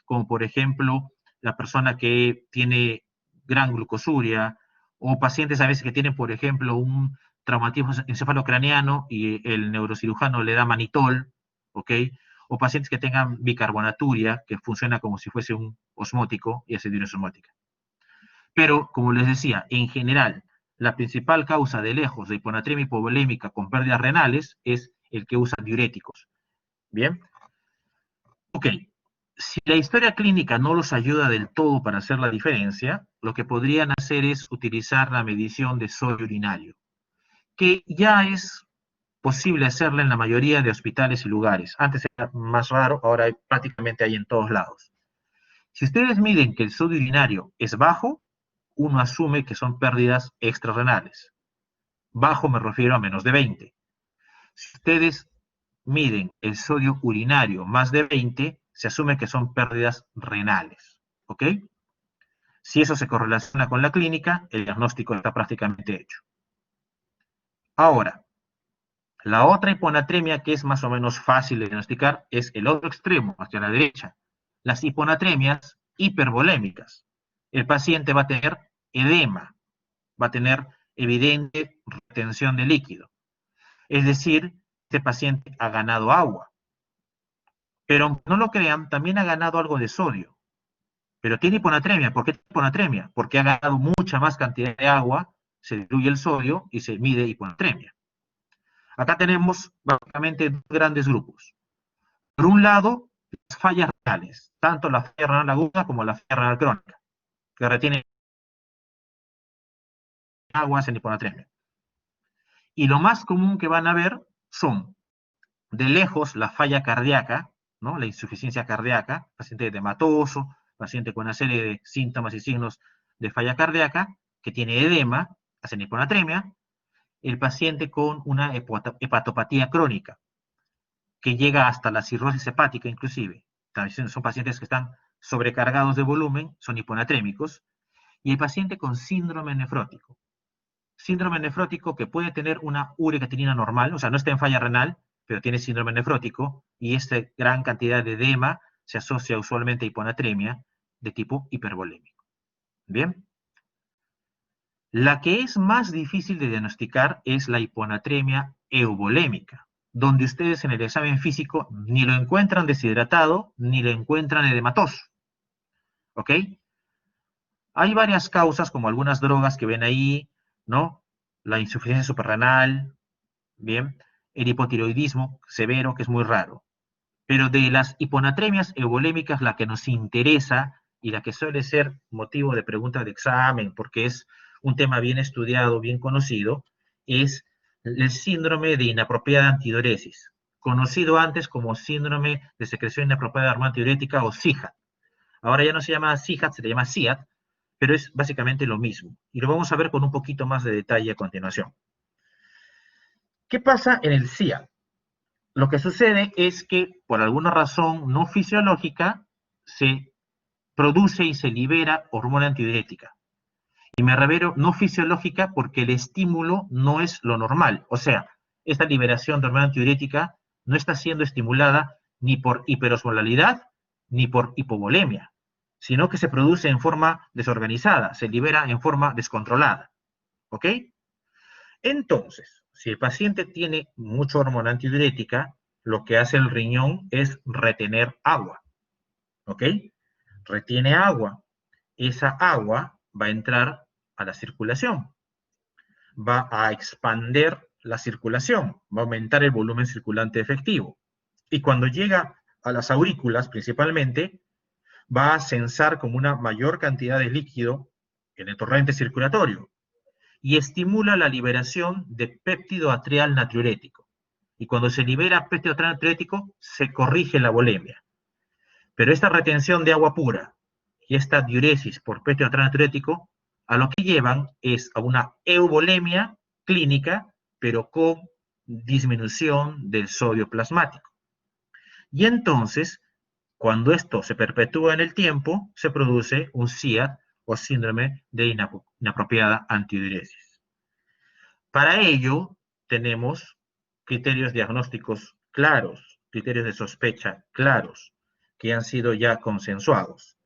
como por ejemplo la persona que tiene gran glucosuria, o pacientes a veces que tienen, por ejemplo, un traumatismo encefalocraneano y el neurocirujano le da manitol, ¿ok? O pacientes que tengan bicarbonaturia, que funciona como si fuese un osmótico y hace diuresis osmótica. Pero, como les decía, en general, la principal causa de lejos de hiponatremia hipovolémica con pérdidas renales es el que usa diuréticos. ¿Bien? Ok. Si la historia clínica no los ayuda del todo para hacer la diferencia, lo que podrían hacer es utilizar la medición de sodio urinario, que ya es posible hacerla en la mayoría de hospitales y lugares. Antes era más raro, ahora prácticamente hay en todos lados. Si ustedes miden que el sodio urinario es bajo, uno asume que son pérdidas extrarrenales. Bajo me refiero a menos de 20. Si ustedes miden el sodio urinario más de 20, se asume que son pérdidas renales. ¿Ok? Si eso se correlaciona con la clínica, el diagnóstico está prácticamente hecho. Ahora, la otra hiponatremia que es más o menos fácil de diagnosticar es el otro extremo, hacia la derecha. Las hiponatremias hipervolémicas. El paciente va a tener edema, va a tener evidente retención de líquido. Es decir, este paciente ha ganado agua. Pero aunque no lo crean, también ha ganado algo de sodio. Pero tiene hiponatremia. ¿Por qué tiene hiponatremia? Porque ha ganado mucha más cantidad de agua, se diluye el sodio y se mide hiponatremia. Acá tenemos básicamente dos grandes grupos. Por un lado, las fallas renales, tanto la falla renal aguda como la falla renal crónica, que retienen agua en hiponatremia. Y lo más común que van a ver son, de lejos, la falla cardíaca, ¿no? La insuficiencia cardíaca, paciente edematoso, paciente con una serie de síntomas y signos de falla cardíaca, que tiene edema, hacen hiponatremia, el paciente con una hepatopatía crónica, que llega hasta la cirrosis hepática inclusive. También son pacientes que están sobrecargados de volumen, son hiponatrémicos, y el paciente con síndrome nefrótico. Síndrome nefrótico que puede tener una ureacreatinina normal, o sea, no está en falla renal, pero tiene síndrome nefrótico, y esta gran cantidad de edema se asocia usualmente a hiponatremia de tipo hipervolémico. Bien. La que es más difícil de diagnosticar es la hiponatremia euvolémica, donde ustedes en el examen físico ni lo encuentran deshidratado, ni lo encuentran edematoso. ¿Ok? Hay varias causas, como algunas drogas que ven ahí, ¿no? La insuficiencia suprarrenal, ¿bien? El hipotiroidismo severo, que es muy raro. Pero de las hiponatremias euvolémicas, la que nos interesa y la que suele ser motivo de pregunta de examen, porque es un tema bien estudiado, bien conocido, es el síndrome de inapropiada antidiuresis, conocido antes como síndrome de secreción inapropiada de hormona antidiurética o SIHAT. Ahora ya no se llama SIHAT, se le llama SIAT, pero es básicamente lo mismo. Y lo vamos a ver con un poquito más de detalle a continuación. ¿Qué pasa en el SIAT? Lo que sucede es que por alguna razón no fisiológica se produce y se libera hormona antidiurética. Y me revelo no fisiológica porque el estímulo no es lo normal. O sea, esta liberación de hormona antidiurética no está siendo estimulada ni por hiperosmolalidad ni por hipovolemia, sino que se produce en forma desorganizada, se libera en forma descontrolada. ¿Ok? Entonces, si el paciente tiene mucha hormona antidiurética, lo que hace el riñón es retener agua. ¿ok? Retiene agua. Esa agua va a entrar a la circulación, va a expander la circulación, va a aumentar el volumen circulante efectivo. Y cuando llega a las aurículas principalmente, va a censar como una mayor cantidad de líquido en el torrente circulatorio y estimula la liberación de péptido atrial natriurético. Y cuando se libera péptido atrial natriurético, se corrige la volemia. Pero esta retención de agua pura y esta diuresis por péptido atrial natriurético a lo que llevan es a una euvolemia clínica, pero con disminución del sodio plasmático. Y entonces, cuando esto se perpetúa en el tiempo, se produce un SIAD o síndrome de inapropiada antidiuresis. Para ello, tenemos criterios diagnósticos claros, criterios de sospecha claros, que han sido ya consensuados.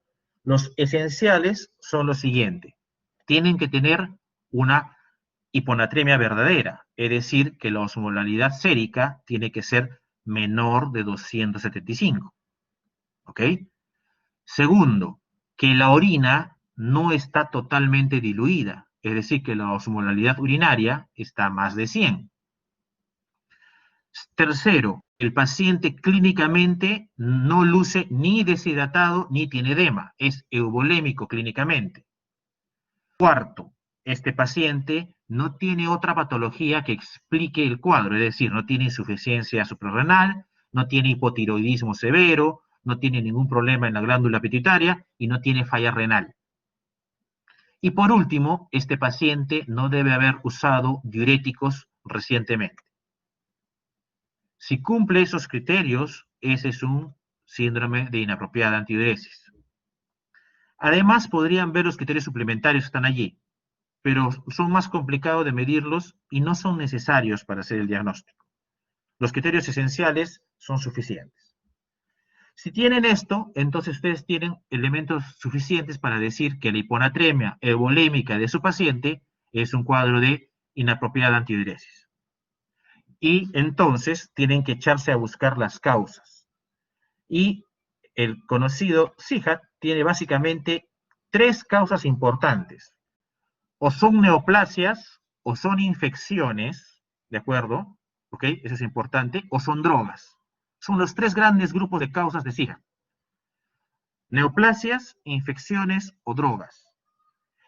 Los esenciales son los siguientes. Tienen que tener una hiponatremia verdadera, es decir, que la osmolaridad sérica tiene que ser menor de 275. ¿Ok? Segundo, que la orina no está totalmente diluida, es decir, que la osmolaridad urinaria está a más de 100. Tercero, el paciente clínicamente no luce ni deshidratado ni tiene edema, es euvolémico clínicamente. Cuarto, este paciente no tiene otra patología que explique el cuadro, es decir, no tiene insuficiencia suprarrenal, no tiene hipotiroidismo severo, no tiene ningún problema en la glándula pituitaria y no tiene falla renal. Y por último, este paciente no debe haber usado diuréticos recientemente. Si cumple esos criterios, ese es un síndrome de inapropiada antidiuresis. Además, podrían ver los criterios suplementarios que están allí, pero son más complicados de medirlos y no son necesarios para hacer el diagnóstico. Los criterios esenciales son suficientes. Si tienen esto, entonces ustedes tienen elementos suficientes para decir que la hiponatremia euvolémica de su paciente es un cuadro de inapropiada antidiuresis. Y entonces tienen que echarse a buscar las causas. Y el conocido SIHAT tiene básicamente 3 causas importantes. O son neoplasias, o son infecciones, ¿de acuerdo? ¿Ok? Eso es importante, o son drogas. Son los 3 grandes grupos de causas de SIHAT. Neoplasias, infecciones o drogas.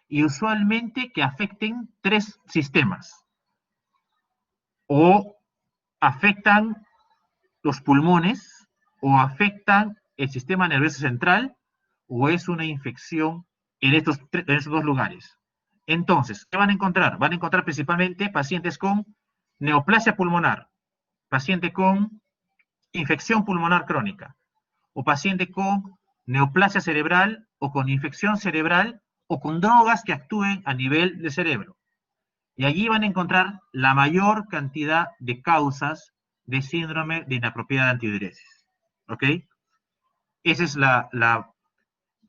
Y usualmente que afecten 3 sistemas. O afectan los pulmones, o afectan el sistema nervioso central, o es una infección en estos 2 lugares. Entonces, ¿qué van a encontrar? Van a encontrar principalmente pacientes con neoplasia pulmonar, paciente con infección pulmonar crónica, o paciente con neoplasia cerebral, o con infección cerebral, o con drogas que actúen a nivel del cerebro. Y allí van a encontrar la mayor cantidad de causas de síndrome de inapropiada antidiuresis. ¿Ok? Esa es la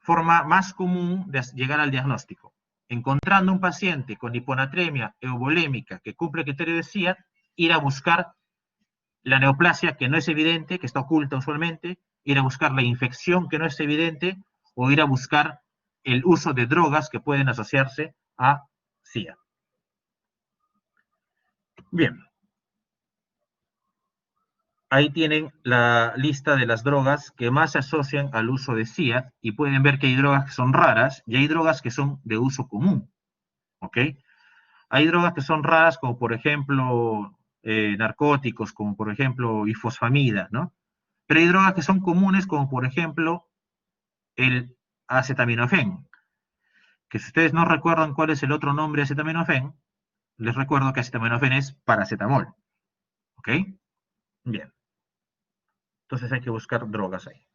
forma más común de llegar al diagnóstico. Encontrando un paciente con hiponatremia euvolémica que cumple el criterio de SIAD, ir a buscar la neoplasia que no es evidente, que está oculta usualmente, ir a buscar la infección que no es evidente, o ir a buscar el uso de drogas que pueden asociarse a SIAD. Bien. Ahí tienen la lista de las drogas que más se asocian al uso de SIAD y pueden ver que hay drogas que son raras y hay drogas que son de uso común. ¿Ok? Hay drogas que son raras como por ejemplo narcóticos, como por ejemplo ifosfamida, ¿no? Pero hay drogas que son comunes como por ejemplo el acetaminofén, que si ustedes no recuerdan cuál es el otro nombre de acetaminofén, les recuerdo que acetaminofén es paracetamol. ¿Ok? Bien. Entonces hay que buscar drogas ahí.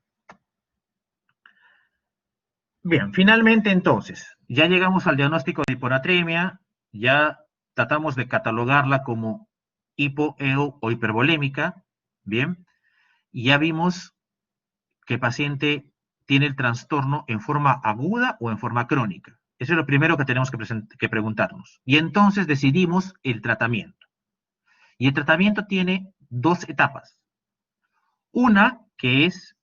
Bien, finalmente entonces, ya llegamos al diagnóstico de hiponatremia, ya tratamos de catalogarla como hipoeo o hipervolémica, bien, y ya vimos que el paciente tiene el trastorno en forma aguda o en forma crónica. Eso es lo primero que tenemos que preguntarnos. Y entonces decidimos el tratamiento. Y el tratamiento tiene 2 etapas. Una que es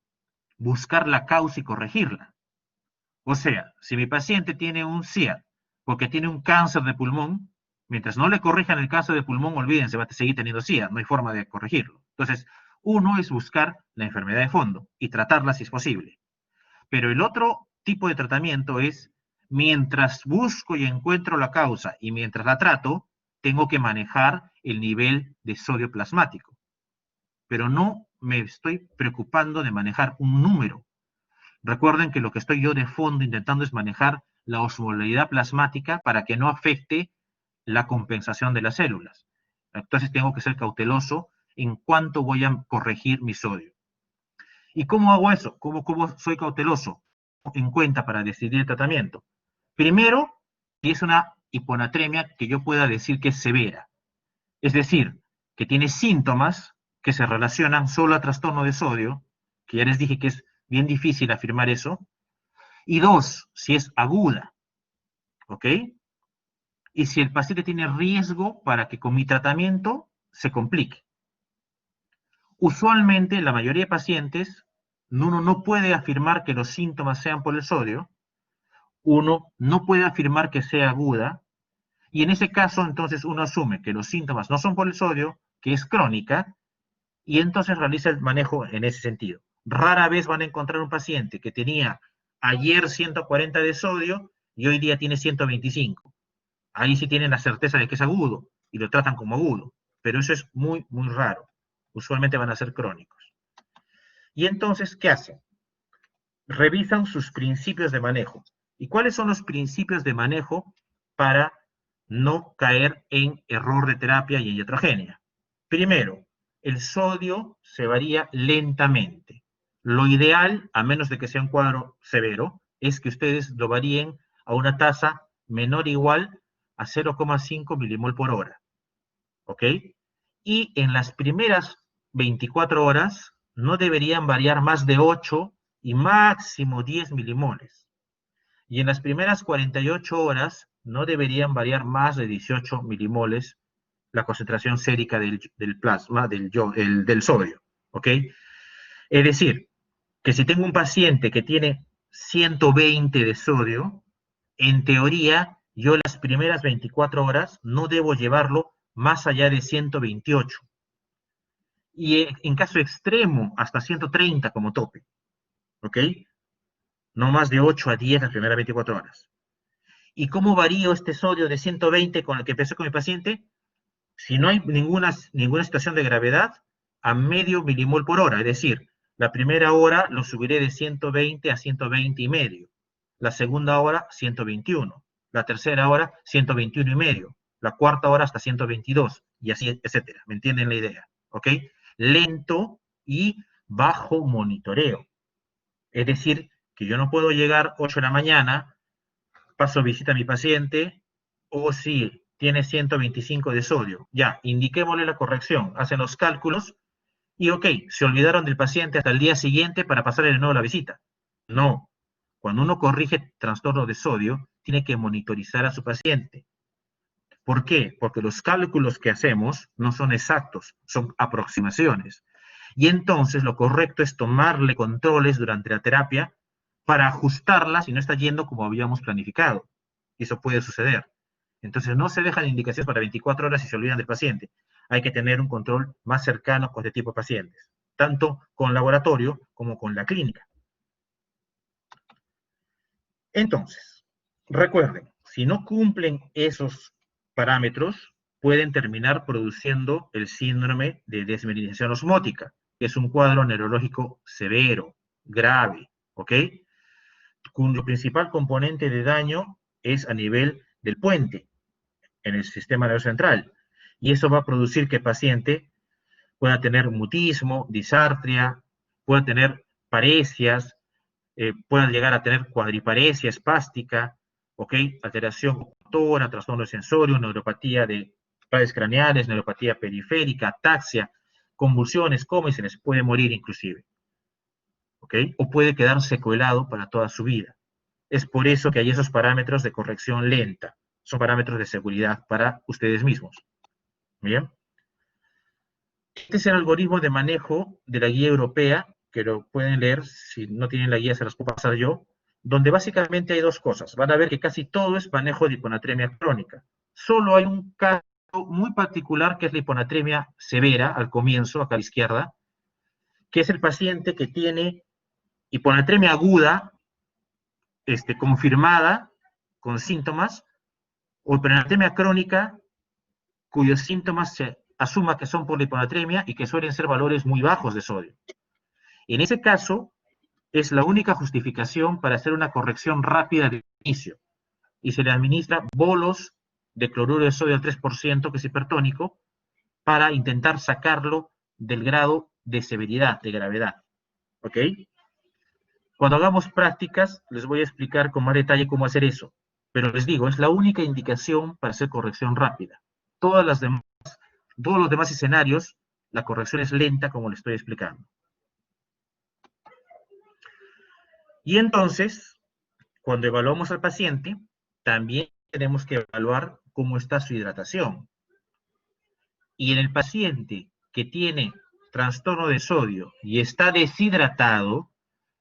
buscar la causa y corregirla. O sea, si mi paciente tiene un SIA porque tiene un cáncer de pulmón, mientras no le corrijan el cáncer de pulmón, olvídense, va a seguir teniendo SIA, no hay forma de corregirlo. Entonces, uno es buscar la enfermedad de fondo y tratarla si es posible. Pero el otro tipo de tratamiento es, mientras busco y encuentro la causa y mientras la trato, tengo que manejar el nivel de sodio plasmático. Pero no me estoy preocupando de manejar un número. Recuerden que lo que estoy yo de fondo intentando es manejar la osmolaridad plasmática para que no afecte la compensación de las células. Entonces tengo que ser cauteloso en cuánto voy a corregir mi sodio. ¿Y cómo hago eso? ¿Cómo soy cauteloso en cuenta para decidir el tratamiento? Primero, si es una hiponatremia que yo pueda decir que es severa, es decir, que tiene síntomas que se relacionan solo a trastorno de sodio, que ya les dije que es bien difícil afirmar eso, y dos, si es aguda, ¿ok? Y si el paciente tiene riesgo para que con mi tratamiento se complique. Usualmente, la mayoría de pacientes, uno no puede afirmar que los síntomas sean por el sodio, uno no puede afirmar que sea aguda, y en ese caso, entonces, uno asume que los síntomas no son por el sodio, que es crónica, y entonces realiza el manejo en ese sentido. Rara vez van a encontrar un paciente que tenía ayer 140 de sodio y hoy día tiene 125. Ahí sí tienen la certeza de que es agudo y lo tratan como agudo, pero eso es muy, muy raro. Usualmente van a ser crónicos. Y entonces, ¿qué hacen? Revisan sus principios de manejo. ¿Y cuáles son los principios de manejo para no caer en error de terapia y en iatrogenia? Primero, el sodio se varía lentamente. Lo ideal, a menos de que sea un cuadro severo, es que ustedes lo varíen a una tasa menor o igual a 0,5 milimol por hora. ¿Ok? Y en las primeras 24 horas no deberían variar más de 8 y máximo 10 milimoles. Y en las primeras 48 horas no deberían variar más de 18 milimoles la concentración sérica del plasma, del sodio. ¿Ok? Es decir, que si tengo un paciente que tiene 120 de sodio, en teoría, yo las primeras 24 horas no debo llevarlo más allá de 128. Y en caso extremo, hasta 130 como tope. ¿Ok? No más de 8 a 10 las primeras 24 horas. ¿Y cómo varío este sodio de 120 con el que empecé con mi paciente? Si no hay ninguna situación de gravedad, a medio milimol por hora. Es decir, la primera hora lo subiré de 120 a 120 y medio. La segunda hora, 121. La tercera hora, 121 y medio. La cuarta hora hasta 122. Y así, etcétera. ¿Me entienden la idea? ¿Ok? Lento y bajo monitoreo. Es decir, que yo no puedo llegar 8 de la mañana, paso visita a mi paciente, o si tiene 125 de sodio, ya, indiquémosle la corrección, hacen los cálculos, y ok, se olvidaron del paciente hasta el día siguiente para pasarle de nuevo la visita. No, cuando uno corrige trastorno de sodio, tiene que monitorizar a su paciente. ¿Por qué? Porque los cálculos que hacemos no son exactos, son aproximaciones. Y entonces lo correcto es tomarle controles durante la terapia para ajustarla si no está yendo como habíamos planificado. Y eso puede suceder. Entonces no se dejan indicaciones para 24 horas y se olvidan del paciente. Hay que tener un control más cercano con este tipo de pacientes, tanto con laboratorio como con la clínica. Entonces, recuerden, si no cumplen esos parámetros, pueden terminar produciendo el síndrome de desmineralización osmótica, que es un cuadro neurológico severo, grave, ¿ok? Cuyo principal componente de daño es a nivel del puente, en el sistema nervioso central. Y eso va a producir que el paciente pueda tener mutismo, disartria, pueda tener paresias, puedan llegar a tener cuadriparesia espástica, ¿ok? Alteración motora, trastorno sensorio, neuropatía de pares craneales, neuropatía periférica, ataxia, convulsiones, coma y se les puede morir inclusive, ¿ok? O puede quedar secuelado para toda su vida. Es por eso que hay esos parámetros de corrección lenta, son parámetros de seguridad para ustedes mismos. ¿Bien? Este es el algoritmo de manejo de la guía europea que lo pueden leer, si no tienen la guía se las puedo pasar yo, donde básicamente hay dos cosas. Van a ver que casi todo es manejo de hiponatremia crónica. Solo hay un caso muy particular que es la hiponatremia severa, al comienzo, acá a la izquierda, que es el paciente que tiene hiponatremia aguda, confirmada, con síntomas, o hiponatremia crónica, cuyos síntomas se asuma que son por la hiponatremia y que suelen ser valores muy bajos de sodio. En ese caso, es la única justificación para hacer una corrección rápida de inicio y se le administra bolos de cloruro de sodio al 3%, que es hipertónico, para intentar sacarlo del grado de severidad, de gravedad. ¿Ok? Cuando hagamos prácticas, les voy a explicar con más detalle cómo hacer eso. Pero les digo, es la única indicación para hacer corrección rápida. Todos los demás escenarios, la corrección es lenta, como les estoy explicando. Y entonces, cuando evaluamos al paciente, también tenemos que evaluar cómo está su hidratación. Y en el paciente que tiene trastorno de sodio y está deshidratado,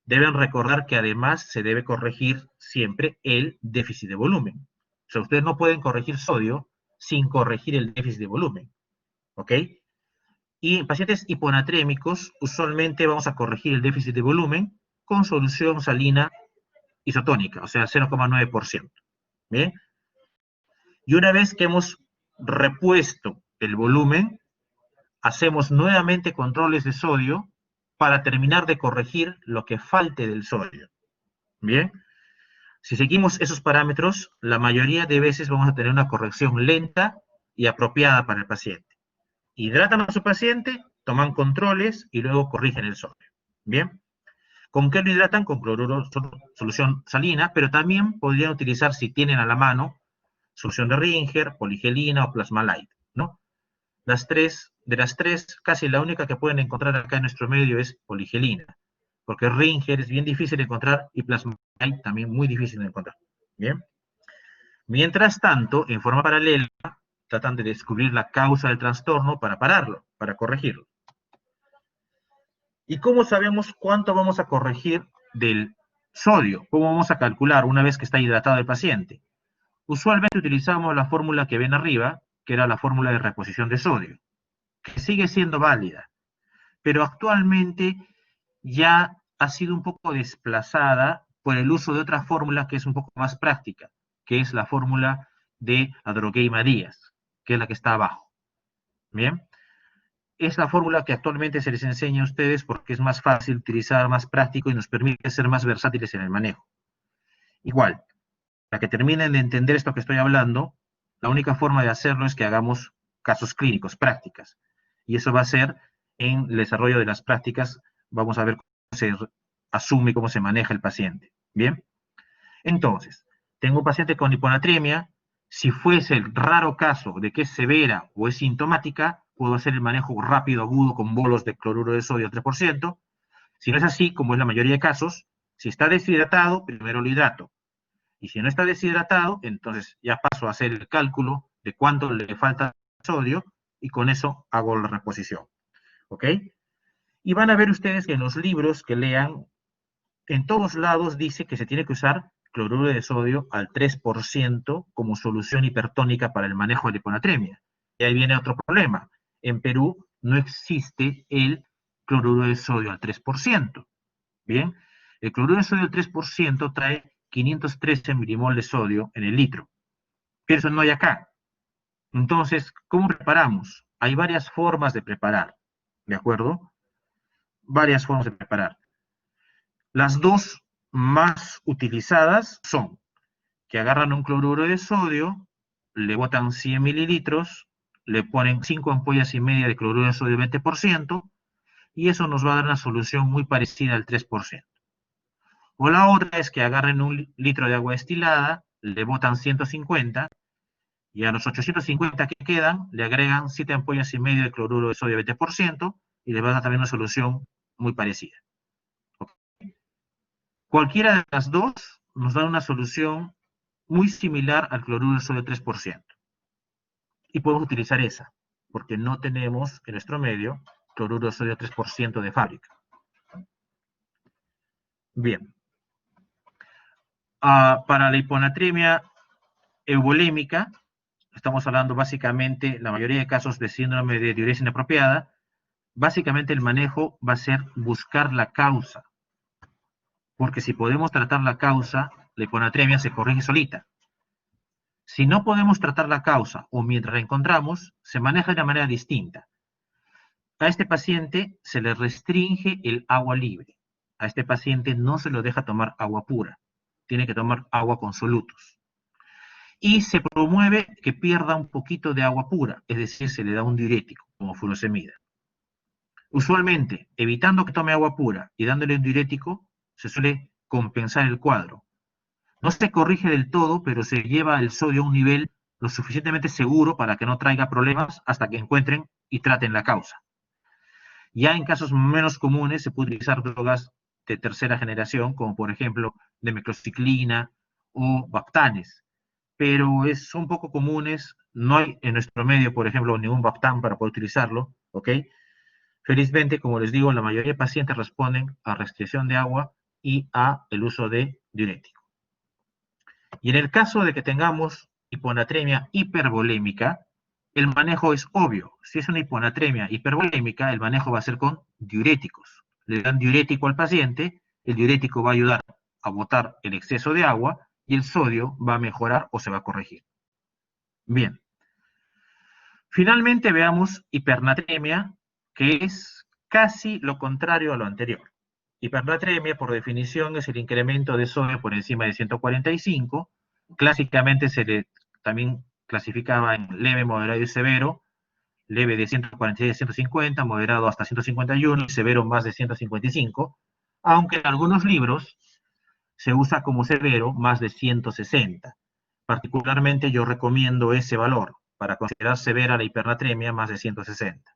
deben recordar que además se debe corregir siempre el déficit de volumen. O sea, ustedes no pueden corregir sodio sin corregir el déficit de volumen. ¿Ok? Y en pacientes hiponatrémicos, usualmente vamos a corregir el déficit de volumen con solución salina isotónica, o sea, 0,9%. ¿Bien? Y una vez que hemos repuesto el volumen, hacemos nuevamente controles de sodio para terminar de corregir lo que falte del sodio. Bien, si seguimos esos parámetros, la mayoría de veces vamos a tener una corrección lenta y apropiada para el paciente. Hidratan a su paciente, toman controles y luego corrigen el sodio. Bien, ¿con qué lo hidratan? Con cloruro, solución salina, pero también podrían utilizar, si tienen a la mano, solución de Ringer, poligelina o Plasmalite, ¿no? De las tres, casi la única que pueden encontrar acá en nuestro medio es poligelina, porque Ringer es bien difícil de encontrar y Plasmalite también muy difícil de encontrar. Bien. Mientras tanto, en forma paralela, tratan de descubrir la causa del trastorno para pararlo, para corregirlo. ¿Y cómo sabemos cuánto vamos a corregir del sodio? ¿Cómo vamos a calcular una vez que está hidratado el paciente? Usualmente utilizamos la fórmula que ven arriba, que era la fórmula de reposición de sodio, que sigue siendo válida, pero actualmente ya ha sido un poco desplazada por el uso de otra fórmula que es un poco más práctica, que es la fórmula de Adroguey-Marías, que es la que está abajo. Bien, es la fórmula que actualmente se les enseña a ustedes porque es más fácil utilizar, más práctico y nos permite ser más versátiles en el manejo. Igual, para que terminen de entender esto que estoy hablando, la única forma de hacerlo es que hagamos casos clínicos, prácticas. Y eso va a ser en el desarrollo de las prácticas, vamos a ver cómo se asume, cómo se maneja el paciente. Bien, entonces, tengo un paciente con hiponatremia. Si fuese el raro caso de que es severa o es sintomática, puedo hacer el manejo rápido, agudo, con bolos de cloruro de sodio al 3%. Si no es así, como es la mayoría de casos, si está deshidratado, primero lo hidrato. Y si no está deshidratado, entonces ya paso a hacer el cálculo de cuánto le falta sodio y con eso hago la reposición. ¿Ok? Y van a ver ustedes que en los libros que lean, en todos lados dice que se tiene que usar cloruro de sodio al 3% como solución hipertónica para el manejo de la hiponatremia. Y ahí viene otro problema. En Perú no existe el cloruro de sodio al 3%. Bien, el cloruro de sodio al 3% trae 513 milimol de sodio en el litro, pero eso no hay acá. Entonces, ¿cómo preparamos? Hay varias formas de preparar, ¿de acuerdo? Varias formas de preparar. Las dos más utilizadas son que agarran un cloruro de sodio, le botan 100 mililitros, le ponen 5 ampollas y media de cloruro de sodio 20%, y eso nos va a dar una solución muy parecida al 3%. O la otra es que agarren un litro de agua destilada, le botan 150, y a los 850 que quedan, le agregan 7 ampollas y media de cloruro de sodio 20%, y le va a dar también una solución muy parecida. ¿Okay? Cualquiera de las dos nos da una solución muy similar al cloruro de sodio 3%. Y podemos utilizar esa, porque no tenemos en nuestro medio cloruro de sodio 3% de fábrica. Bien. Para la hiponatremia euvolémica, estamos hablando básicamente, la mayoría de casos de síndrome de diuresis inapropiada, básicamente el manejo va a ser buscar la causa, porque si podemos tratar la causa, la hiponatremia se corrige solita. Si no podemos tratar la causa o mientras la encontramos, se maneja de una manera distinta. A este paciente se le restringe el agua libre. A este paciente no se lo deja tomar agua pura. Tiene que tomar agua con solutos. Y se promueve que pierda un poquito de agua pura, es decir, se le da un diurético, como furosemida. Usualmente, evitando que tome agua pura y dándole un diurético, se suele compensar el cuadro. No se corrige del todo, pero se lleva el sodio a un nivel lo suficientemente seguro para que no traiga problemas hasta que encuentren y traten la causa. Ya en casos menos comunes se puede utilizar drogas de tercera generación, como por ejemplo demeclociclina o Bactanes, pero son poco comunes, no hay en nuestro medio, por ejemplo, ningún Bactan para poder utilizarlo, ¿ok? Felizmente, como les digo, la mayoría de pacientes responden a restricción de agua y a el uso de diurético. Y en el caso de que tengamos hiponatremia hipervolémica, el manejo es obvio. Si es una hiponatremia hipervolémica, el manejo va a ser con diuréticos. Le dan diurético al paciente, el diurético va a ayudar a botar el exceso de agua y el sodio va a mejorar o se va a corregir. Bien. Finalmente veamos hipernatremia, que es casi lo contrario a lo anterior. Hipernatremia, por definición, es el incremento de sodio por encima de 145. Clásicamente se le también clasificaba en leve, moderado y severo. Leve de 146 a 150, moderado hasta 151 y severo más de 155. Aunque en algunos libros se usa como severo más de 160. Particularmente yo recomiendo ese valor para considerar severa la hipernatremia más de 160.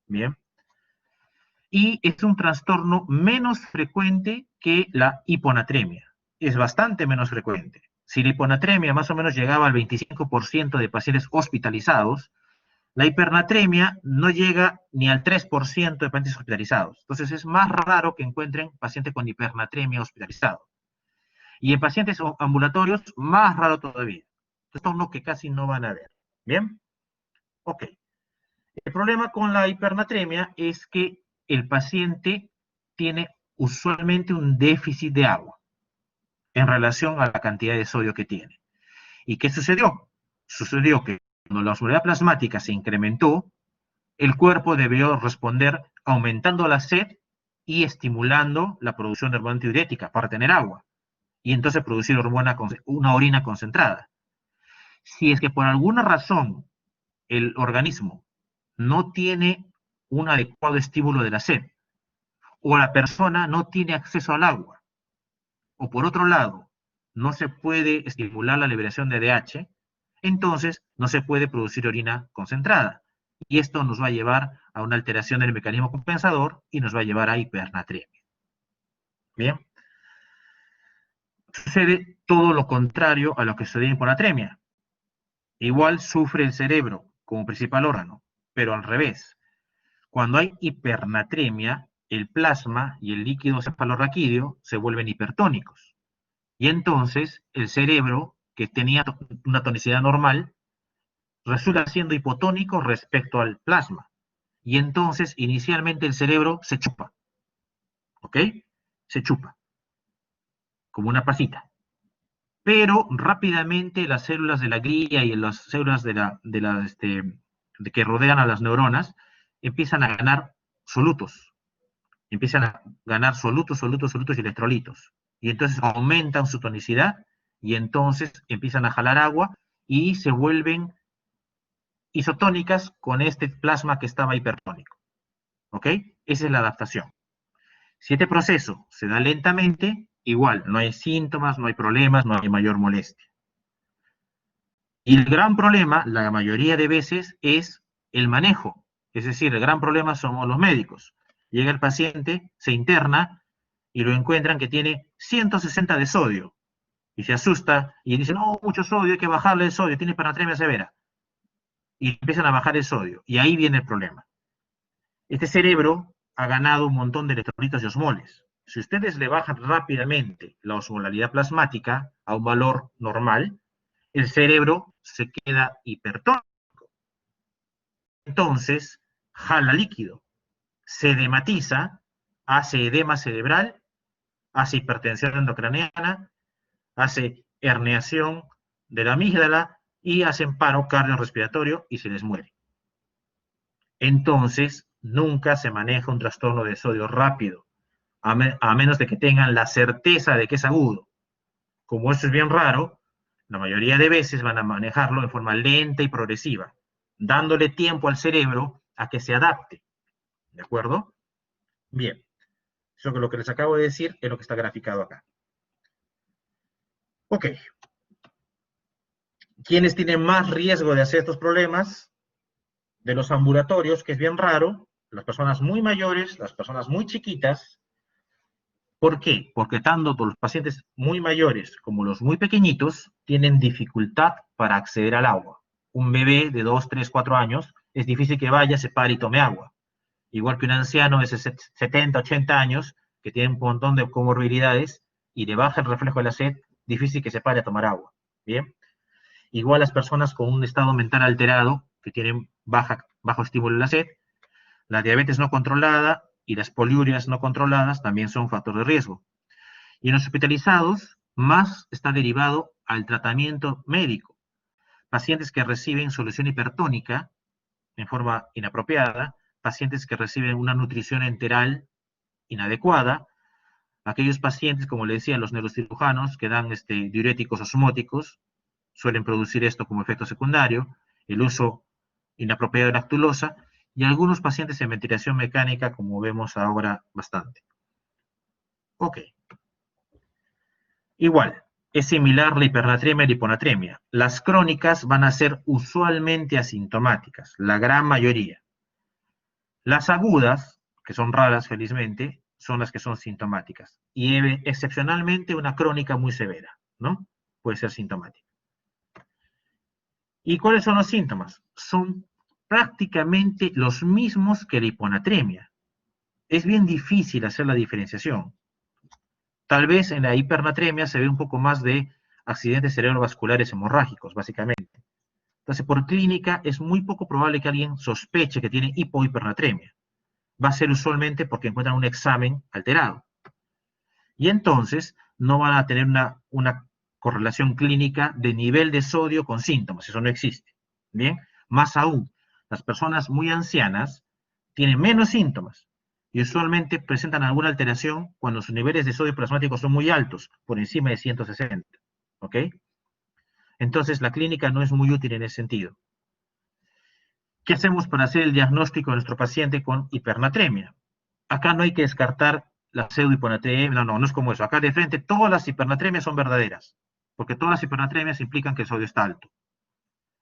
Bien. Y es un trastorno menos frecuente que la hiponatremia. Es bastante menos frecuente. Si la hiponatremia más o menos llegaba al 25% de pacientes hospitalizados, la hipernatremia no llega ni al 3% de pacientes hospitalizados. Entonces es más raro que encuentren pacientes con hipernatremia hospitalizados. Y en pacientes ambulatorios, más raro todavía. Esto es lo que casi no van a ver. ¿Bien? Ok. El problema con la hipernatremia es que el paciente tiene usualmente un déficit de agua en relación a la cantidad de sodio que tiene. ¿Y qué sucedió? Sucedió que cuando la osmolaridad plasmática se incrementó, el cuerpo debió responder aumentando la sed y estimulando la producción de hormona antidiurética para tener agua. Y entonces producir una orina concentrada. Si es que por alguna razón el organismo no tiene un adecuado estímulo de la sed, o la persona no tiene acceso al agua, o por otro lado, no se puede estimular la liberación de ADH, entonces no se puede producir orina concentrada. Y esto nos va a llevar a una alteración del mecanismo compensador y nos va a llevar a hipernatremia. Bien. Sucede todo lo contrario a lo que sucede en hiponatremia. Igual sufre el cerebro como principal órgano, pero al revés. Cuando hay hipernatremia, el plasma y el líquido cefalorraquídeo se vuelven hipertónicos. Y entonces el cerebro, que tenía una tonicidad normal, resulta siendo hipotónico respecto al plasma. Y entonces inicialmente el cerebro se chupa. ¿Ok? Se chupa. Como una pasita. Pero rápidamente las células de la glía y las células que rodean a las neuronas empiezan a ganar solutos. Empiezan a ganar solutos y electrolitos. Y entonces aumentan su tonicidad y entonces empiezan a jalar agua y se vuelven isotónicas con este plasma que estaba hipertónico. ¿Ok? Esa es la adaptación. Si este proceso se da lentamente, igual, no hay síntomas, no hay problemas, no hay mayor molestia. Y el gran problema, la mayoría de veces, es el manejo. Es decir, el gran problema somos los médicos. Llega el paciente, se interna y lo encuentran que tiene 160 de sodio. Y se asusta y dice, no, mucho sodio, hay que bajarle el sodio, tiene hipernatremia severa. Y empiezan a bajar el sodio. Y ahí viene el problema. Este cerebro ha ganado un montón de electrolitos y osmoles. Si ustedes le bajan rápidamente la osmolaridad plasmática a un valor normal, el cerebro se queda hipertónico. Entonces, jala líquido, se edematiza, hace edema cerebral, hace hipertensión endocraniana, hace herniación de la amígdala y hacen paro cardiorrespiratorio y se les muere. Entonces, nunca se maneja un trastorno de sodio rápido, a menos de que tengan la certeza de que es agudo. Como esto es bien raro, la mayoría de veces van a manejarlo de forma lenta y progresiva, dándole tiempo al cerebro a que se adapte. ¿De acuerdo? Bien. Eso que lo que les acabo de decir es lo que está graficado acá. Ok. ¿Quiénes tienen más riesgo de hacer estos problemas? De los ambulatorios, que es bien raro, las personas muy mayores, las personas muy chiquitas. ¿Por qué? Porque tanto los pacientes muy mayores como los muy pequeñitos tienen dificultad para acceder al agua. Un bebé de 2, 3, 4 años es difícil que vaya, se pare y tome agua. Igual que un anciano de 70, 80 años que tiene un montón de comorbilidades y le baja el reflejo de la sed, difícil que se pare a tomar agua. ¿Bien? Igual las personas con un estado mental alterado, que tienen bajo estímulo de la sed, la diabetes no controlada y las poliurias no controladas también son factor de riesgo. Y en los hospitalizados, más está derivado al tratamiento médico. Pacientes que reciben solución hipertónica en forma inapropiada, pacientes que reciben una nutrición enteral inadecuada, aquellos pacientes, como le decían los neurocirujanos, que dan diuréticos osmóticos, suelen producir esto como efecto secundario, el uso inapropiado de lactulosa, y algunos pacientes en ventilación mecánica, como vemos ahora bastante. Ok. Igual, es similar la hipernatremia y la hiponatremia. Las crónicas van a ser usualmente asintomáticas, la gran mayoría. Las agudas, que son raras felizmente, son las que son sintomáticas. Y excepcionalmente una crónica muy severa, ¿no? Puede ser sintomática. ¿Y cuáles son los síntomas? Son prácticamente los mismos que la hiponatremia. Es bien difícil hacer la diferenciación. Tal vez en la hipernatremia se ve un poco más de accidentes cerebrovasculares hemorrágicos, básicamente. Entonces, por clínica, es muy poco probable que alguien sospeche que tiene hipohipernatremia. Va a ser usualmente porque encuentran un examen alterado. Y entonces, no van a tener una correlación clínica de nivel de sodio con síntomas. Eso no existe. Bien, más aún, las personas muy ancianas tienen menos síntomas y usualmente presentan alguna alteración cuando sus niveles de sodio plasmático son muy altos, por encima de 160. ¿Ok? Entonces, la clínica no es muy útil en ese sentido. ¿Qué hacemos para hacer el diagnóstico de nuestro paciente con hipernatremia? Acá no hay que descartar la pseudohiponatremia, no es como eso. Acá de frente todas las hipernatremias son verdaderas, porque todas las hipernatremias implican que el sodio está alto.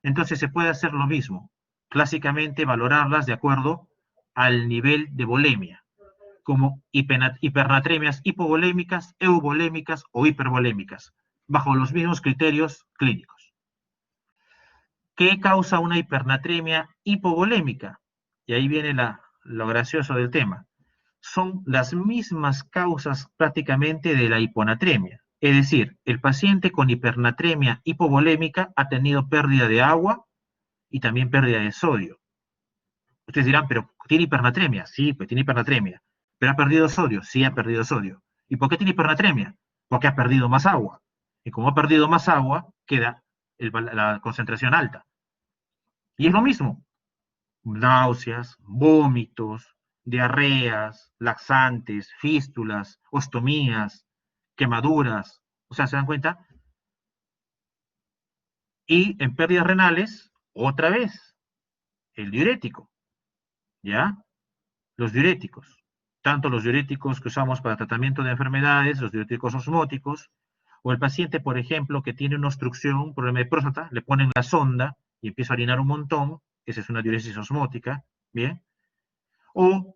Entonces se puede hacer lo mismo, clásicamente valorarlas de acuerdo al nivel de volemia, como hipernatremias hipovolémicas, euvolémicas o hipervolémicas, bajo los mismos criterios clínicos. ¿Qué causa una hipernatremia hipovolémica? Y ahí viene lo gracioso del tema. Son las mismas causas prácticamente de la hiponatremia. Es decir, el paciente con hipernatremia hipovolémica ha tenido pérdida de agua y también pérdida de sodio. Ustedes dirán, pero ¿tiene hipernatremia? Sí, pues tiene hipernatremia. ¿Pero ha perdido sodio? Sí, ha perdido sodio. ¿Y por qué tiene hipernatremia? Porque ha perdido más agua. Y como ha perdido más agua, queda la concentración alta. Y es lo mismo. Náuseas, vómitos, diarreas, laxantes, fístulas, ostomías, quemaduras. O sea, ¿se dan cuenta? Y en pérdidas renales, otra vez, el diurético. ¿Ya? Los diuréticos. Tanto los diuréticos que usamos para tratamiento de enfermedades, los diuréticos osmóticos, o el paciente, por ejemplo, que tiene una obstrucción, un problema de próstata, le ponen la sonda y empieza a orinar un montón, esa es una diuresis osmótica, ¿bien? O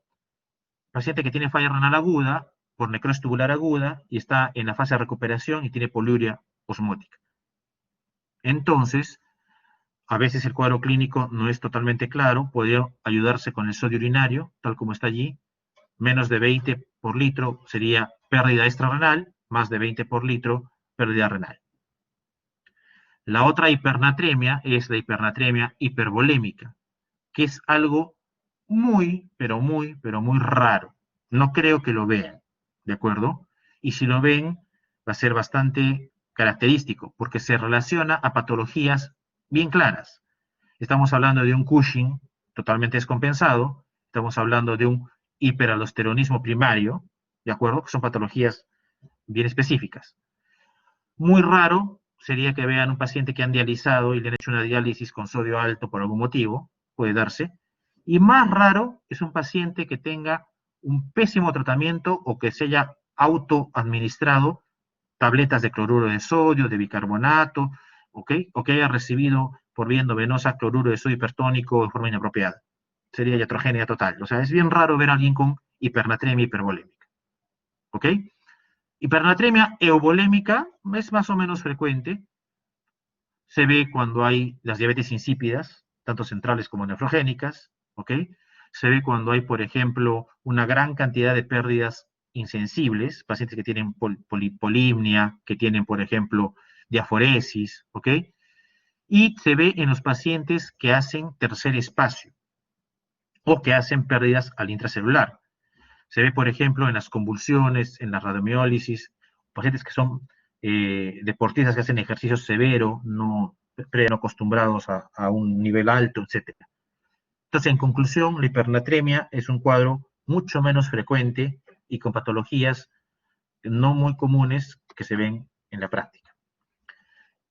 paciente que tiene falla renal aguda, por necrosis tubular aguda, y está en la fase de recuperación y tiene poliuria osmótica. Entonces, a veces el cuadro clínico no es totalmente claro, podría ayudarse con el sodio urinario, tal como está allí, menos de 20 por litro sería pérdida extrarrenal, más de 20 por litro, pérdida renal. La otra hipernatremia es la hipernatremia hipervolémica, que es algo muy, pero muy raro. No creo que lo vean, ¿de acuerdo? Y si lo ven, va a ser bastante característico, porque se relaciona a patologías bien claras. Estamos hablando de un Cushing totalmente descompensado, estamos hablando de un hiperaldosteronismo primario, ¿de acuerdo? Que son patologías bien específicas. Muy raro sería que vean un paciente que han dializado y le han hecho una diálisis con sodio alto por algún motivo, puede darse. Y más raro es un paciente que tenga un pésimo tratamiento o que se haya autoadministrado tabletas de cloruro de sodio, de bicarbonato, ¿ok? O que haya recibido por vía endovenosa cloruro de sodio hipertónico de forma inapropiada. Sería iatrogenia total. O sea, es bien raro ver a alguien con hipernatremia hipervolémica, ¿ok? Hipernatremia euvolémica es más o menos frecuente. Se ve cuando hay las diabetes insípidas, tanto centrales como nefrogénicas, ¿ok? Se ve cuando hay, por ejemplo, una gran cantidad de pérdidas insensibles, pacientes que tienen polimnia, que tienen, por ejemplo, diaforesis, ¿ok? Y se ve en los pacientes que hacen tercer espacio o que hacen pérdidas al intracelular. Se ve, por ejemplo, en las convulsiones, en la radiomiólisis, pacientes que son deportistas que hacen ejercicio severo, no acostumbrados a un nivel alto, etc. Entonces, en conclusión, la hipernatremia es un cuadro mucho menos frecuente y con patologías no muy comunes que se ven en la práctica.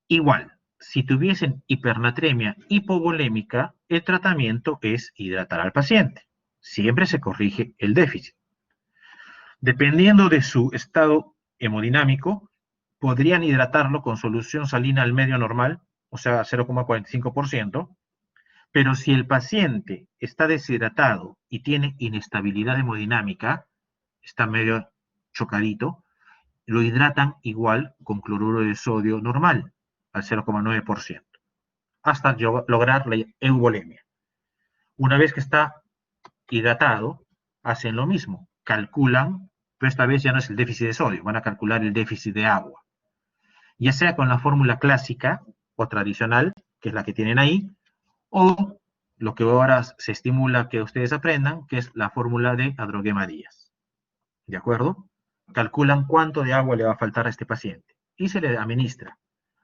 Igual, si tuviesen hipernatremia hipovolémica, el tratamiento es hidratar al paciente. Siempre se corrige el déficit. Dependiendo de su estado hemodinámico, podrían hidratarlo con solución salina al medio normal, o sea, 0,45%, pero si el paciente está deshidratado y tiene inestabilidad hemodinámica, está medio chocadito, lo hidratan igual con cloruro de sodio normal, al 0,9%, hasta lograr la euvolemia. Una vez que está hidratado, hacen lo mismo, calculan, pero esta vez ya no es el déficit de sodio, van a calcular el déficit de agua. Ya sea con la fórmula clásica o tradicional, que es la que tienen ahí, o lo que ahora se estimula que ustedes aprendan, que es la fórmula de Adroguema-Díaz. ¿De acuerdo? Calculan cuánto de agua le va a faltar a este paciente y se le administra.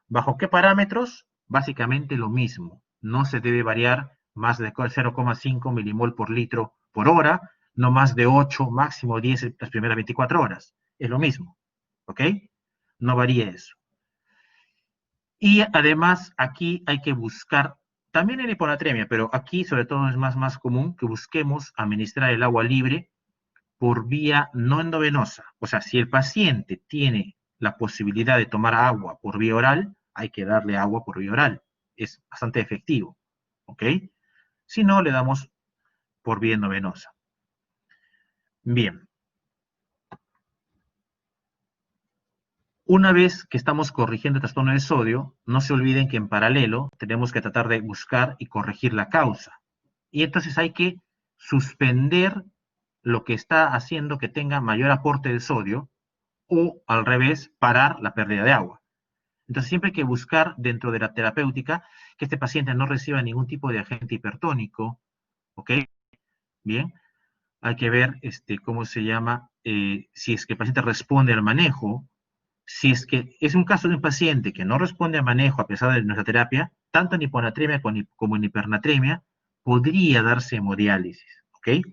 ¿Bajo qué parámetros? Básicamente lo mismo. No se debe variar más de 0,5 milimol por litro por hora, no más de 8, máximo 10 las primeras 24 horas. Es lo mismo. ¿Ok? No varía eso. Y además aquí hay que buscar, también en hiponatremia, pero aquí sobre todo es más común que busquemos administrar el agua libre por vía no endovenosa. O sea, si el paciente tiene la posibilidad de tomar agua por vía oral, hay que darle agua por vía oral. Es bastante efectivo. ¿Ok? Si no, le damos por vía endovenosa. Bien. Una vez que estamos corrigiendo el trastorno de sodio, no se olviden que en paralelo tenemos que tratar de buscar y corregir la causa. Y entonces hay que suspender lo que está haciendo que tenga mayor aporte de sodio o al revés, parar la pérdida de agua. Entonces siempre hay que buscar dentro de la terapéutica que este paciente no reciba ningún tipo de agente hipertónico, ¿ok? Bien, hay que ver cómo se llama, si es que el paciente responde al manejo. Si es que es un caso de un paciente que no responde al manejo a pesar de nuestra terapia, tanto en hiponatremia como en hipernatremia, podría darse hemodiálisis, ¿ok?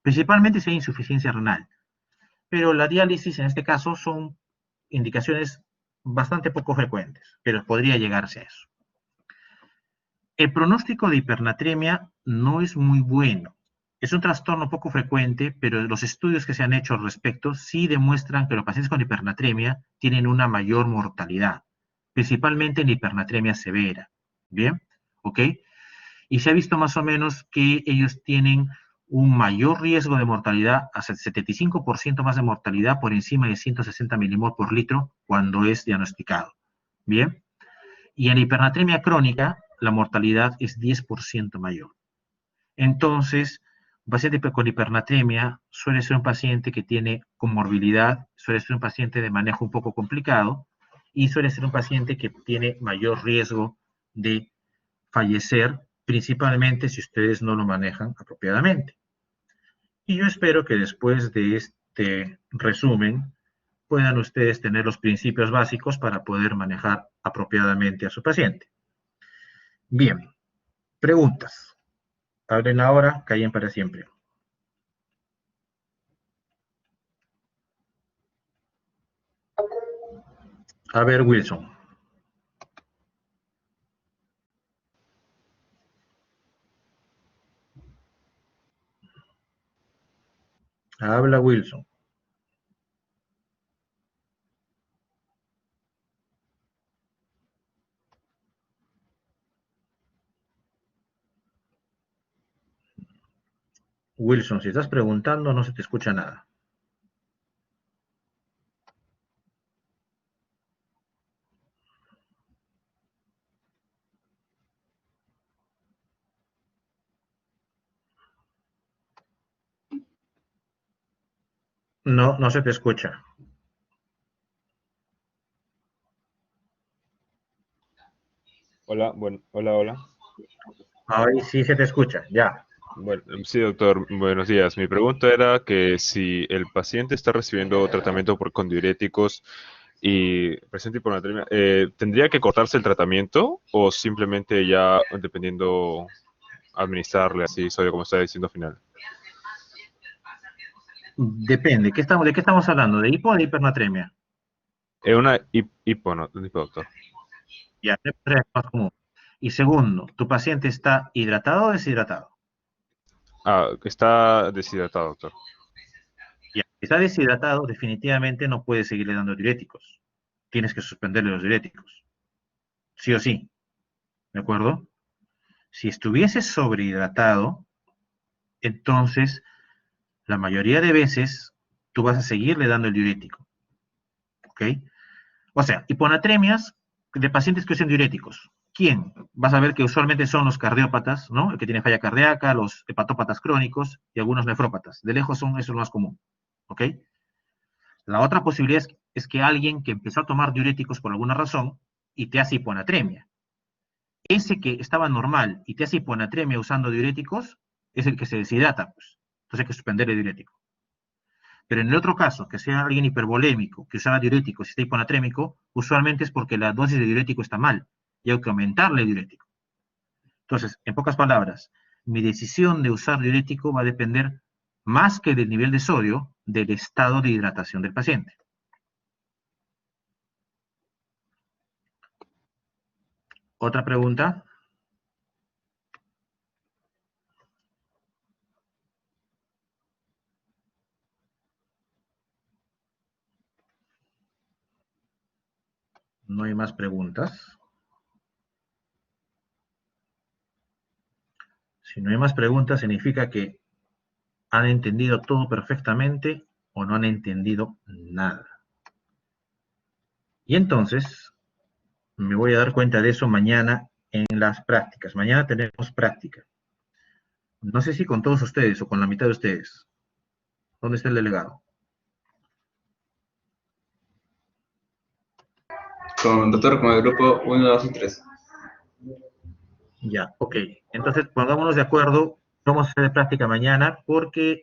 Principalmente si hay insuficiencia renal. Pero la diálisis en este caso son indicaciones bastante poco frecuentes, pero podría llegarse a eso. El pronóstico de hipernatremia no es muy bueno. Es un trastorno poco frecuente, pero los estudios que se han hecho al respecto sí demuestran que los pacientes con hipernatremia tienen una mayor mortalidad, principalmente en hipernatremia severa. ¿Bien? ¿Ok? Y se ha visto más o menos que ellos tienen un mayor riesgo de mortalidad, hasta el 75% más de mortalidad por encima de 160 milimol por litro cuando es diagnosticado. ¿Bien? Y en hipernatremia crónica, la mortalidad es 10% mayor. Entonces, Un paciente con hipernatremia suele ser un paciente que tiene comorbilidad, suele ser un paciente de manejo un poco complicado y suele ser un paciente que tiene mayor riesgo de fallecer, principalmente si ustedes no lo manejan apropiadamente. Y yo espero que después de este resumen puedan ustedes tener los principios básicos para poder manejar apropiadamente a su paciente. Bien, preguntas. Hablen ahora, callen para siempre. A ver, Wilson. Habla, Wilson. Wilson, si estás preguntando, no se te escucha nada. No, no se te escucha. Hola, bueno, hola. Ahí sí se te escucha, ya. Bueno, sí, doctor, buenos días. Mi pregunta era que si el paciente está recibiendo tratamiento con diuréticos y presenta hiponatremia, ¿tendría que cortarse el tratamiento o simplemente ya dependiendo administrarle así sodio como está diciendo final? Depende. ¿De qué estamos hablando? ¿De hipo o de hipernatremia? Es una hipo, no, doctor. Ya, es más común. Y segundo, ¿tu paciente está hidratado o deshidratado? Ah, está deshidratado, doctor. Ya, si está deshidratado, definitivamente no puedes seguirle dando diuréticos. Tienes que suspenderle los diuréticos. Sí o sí. ¿De acuerdo? Si estuviese sobrehidratado, entonces la mayoría de veces tú vas a seguirle dando el diurético. ¿Ok? O sea, hiponatremias de pacientes que usan diuréticos. ¿Quién? Vas a ver que usualmente son los cardiópatas, ¿no? El que tiene falla cardíaca, los hepatópatas crónicos y algunos nefrópatas. De lejos eso es lo más común. ¿Ok? La otra posibilidad es que alguien que empezó a tomar diuréticos por alguna razón y te hace hiponatremia. Ese que estaba normal y te hace hiponatremia usando diuréticos es el que se deshidrata, pues. Entonces hay que suspender el diurético. Pero en el otro caso, que sea alguien hipervolémico, que usaba diuréticos y está hiponatrémico, usualmente es porque la dosis de diurético está mal y hay que aumentarle el diurético. Entonces, en pocas palabras, mi decisión de usar diurético va a depender más que del nivel de sodio, del estado de hidratación del paciente. ¿Otra pregunta? ¿No hay más preguntas? Si no hay más preguntas, significa que han entendido todo perfectamente o no han entendido nada. Y entonces, me voy a dar cuenta de eso mañana en las prácticas. Mañana tenemos práctica. No sé si con todos ustedes o con la mitad de ustedes. ¿Dónde está el delegado? Doctor, con el grupo 1, 2 y 3. Ya, ok. Entonces, pongámonos de acuerdo. Vamos a hacer práctica mañana porque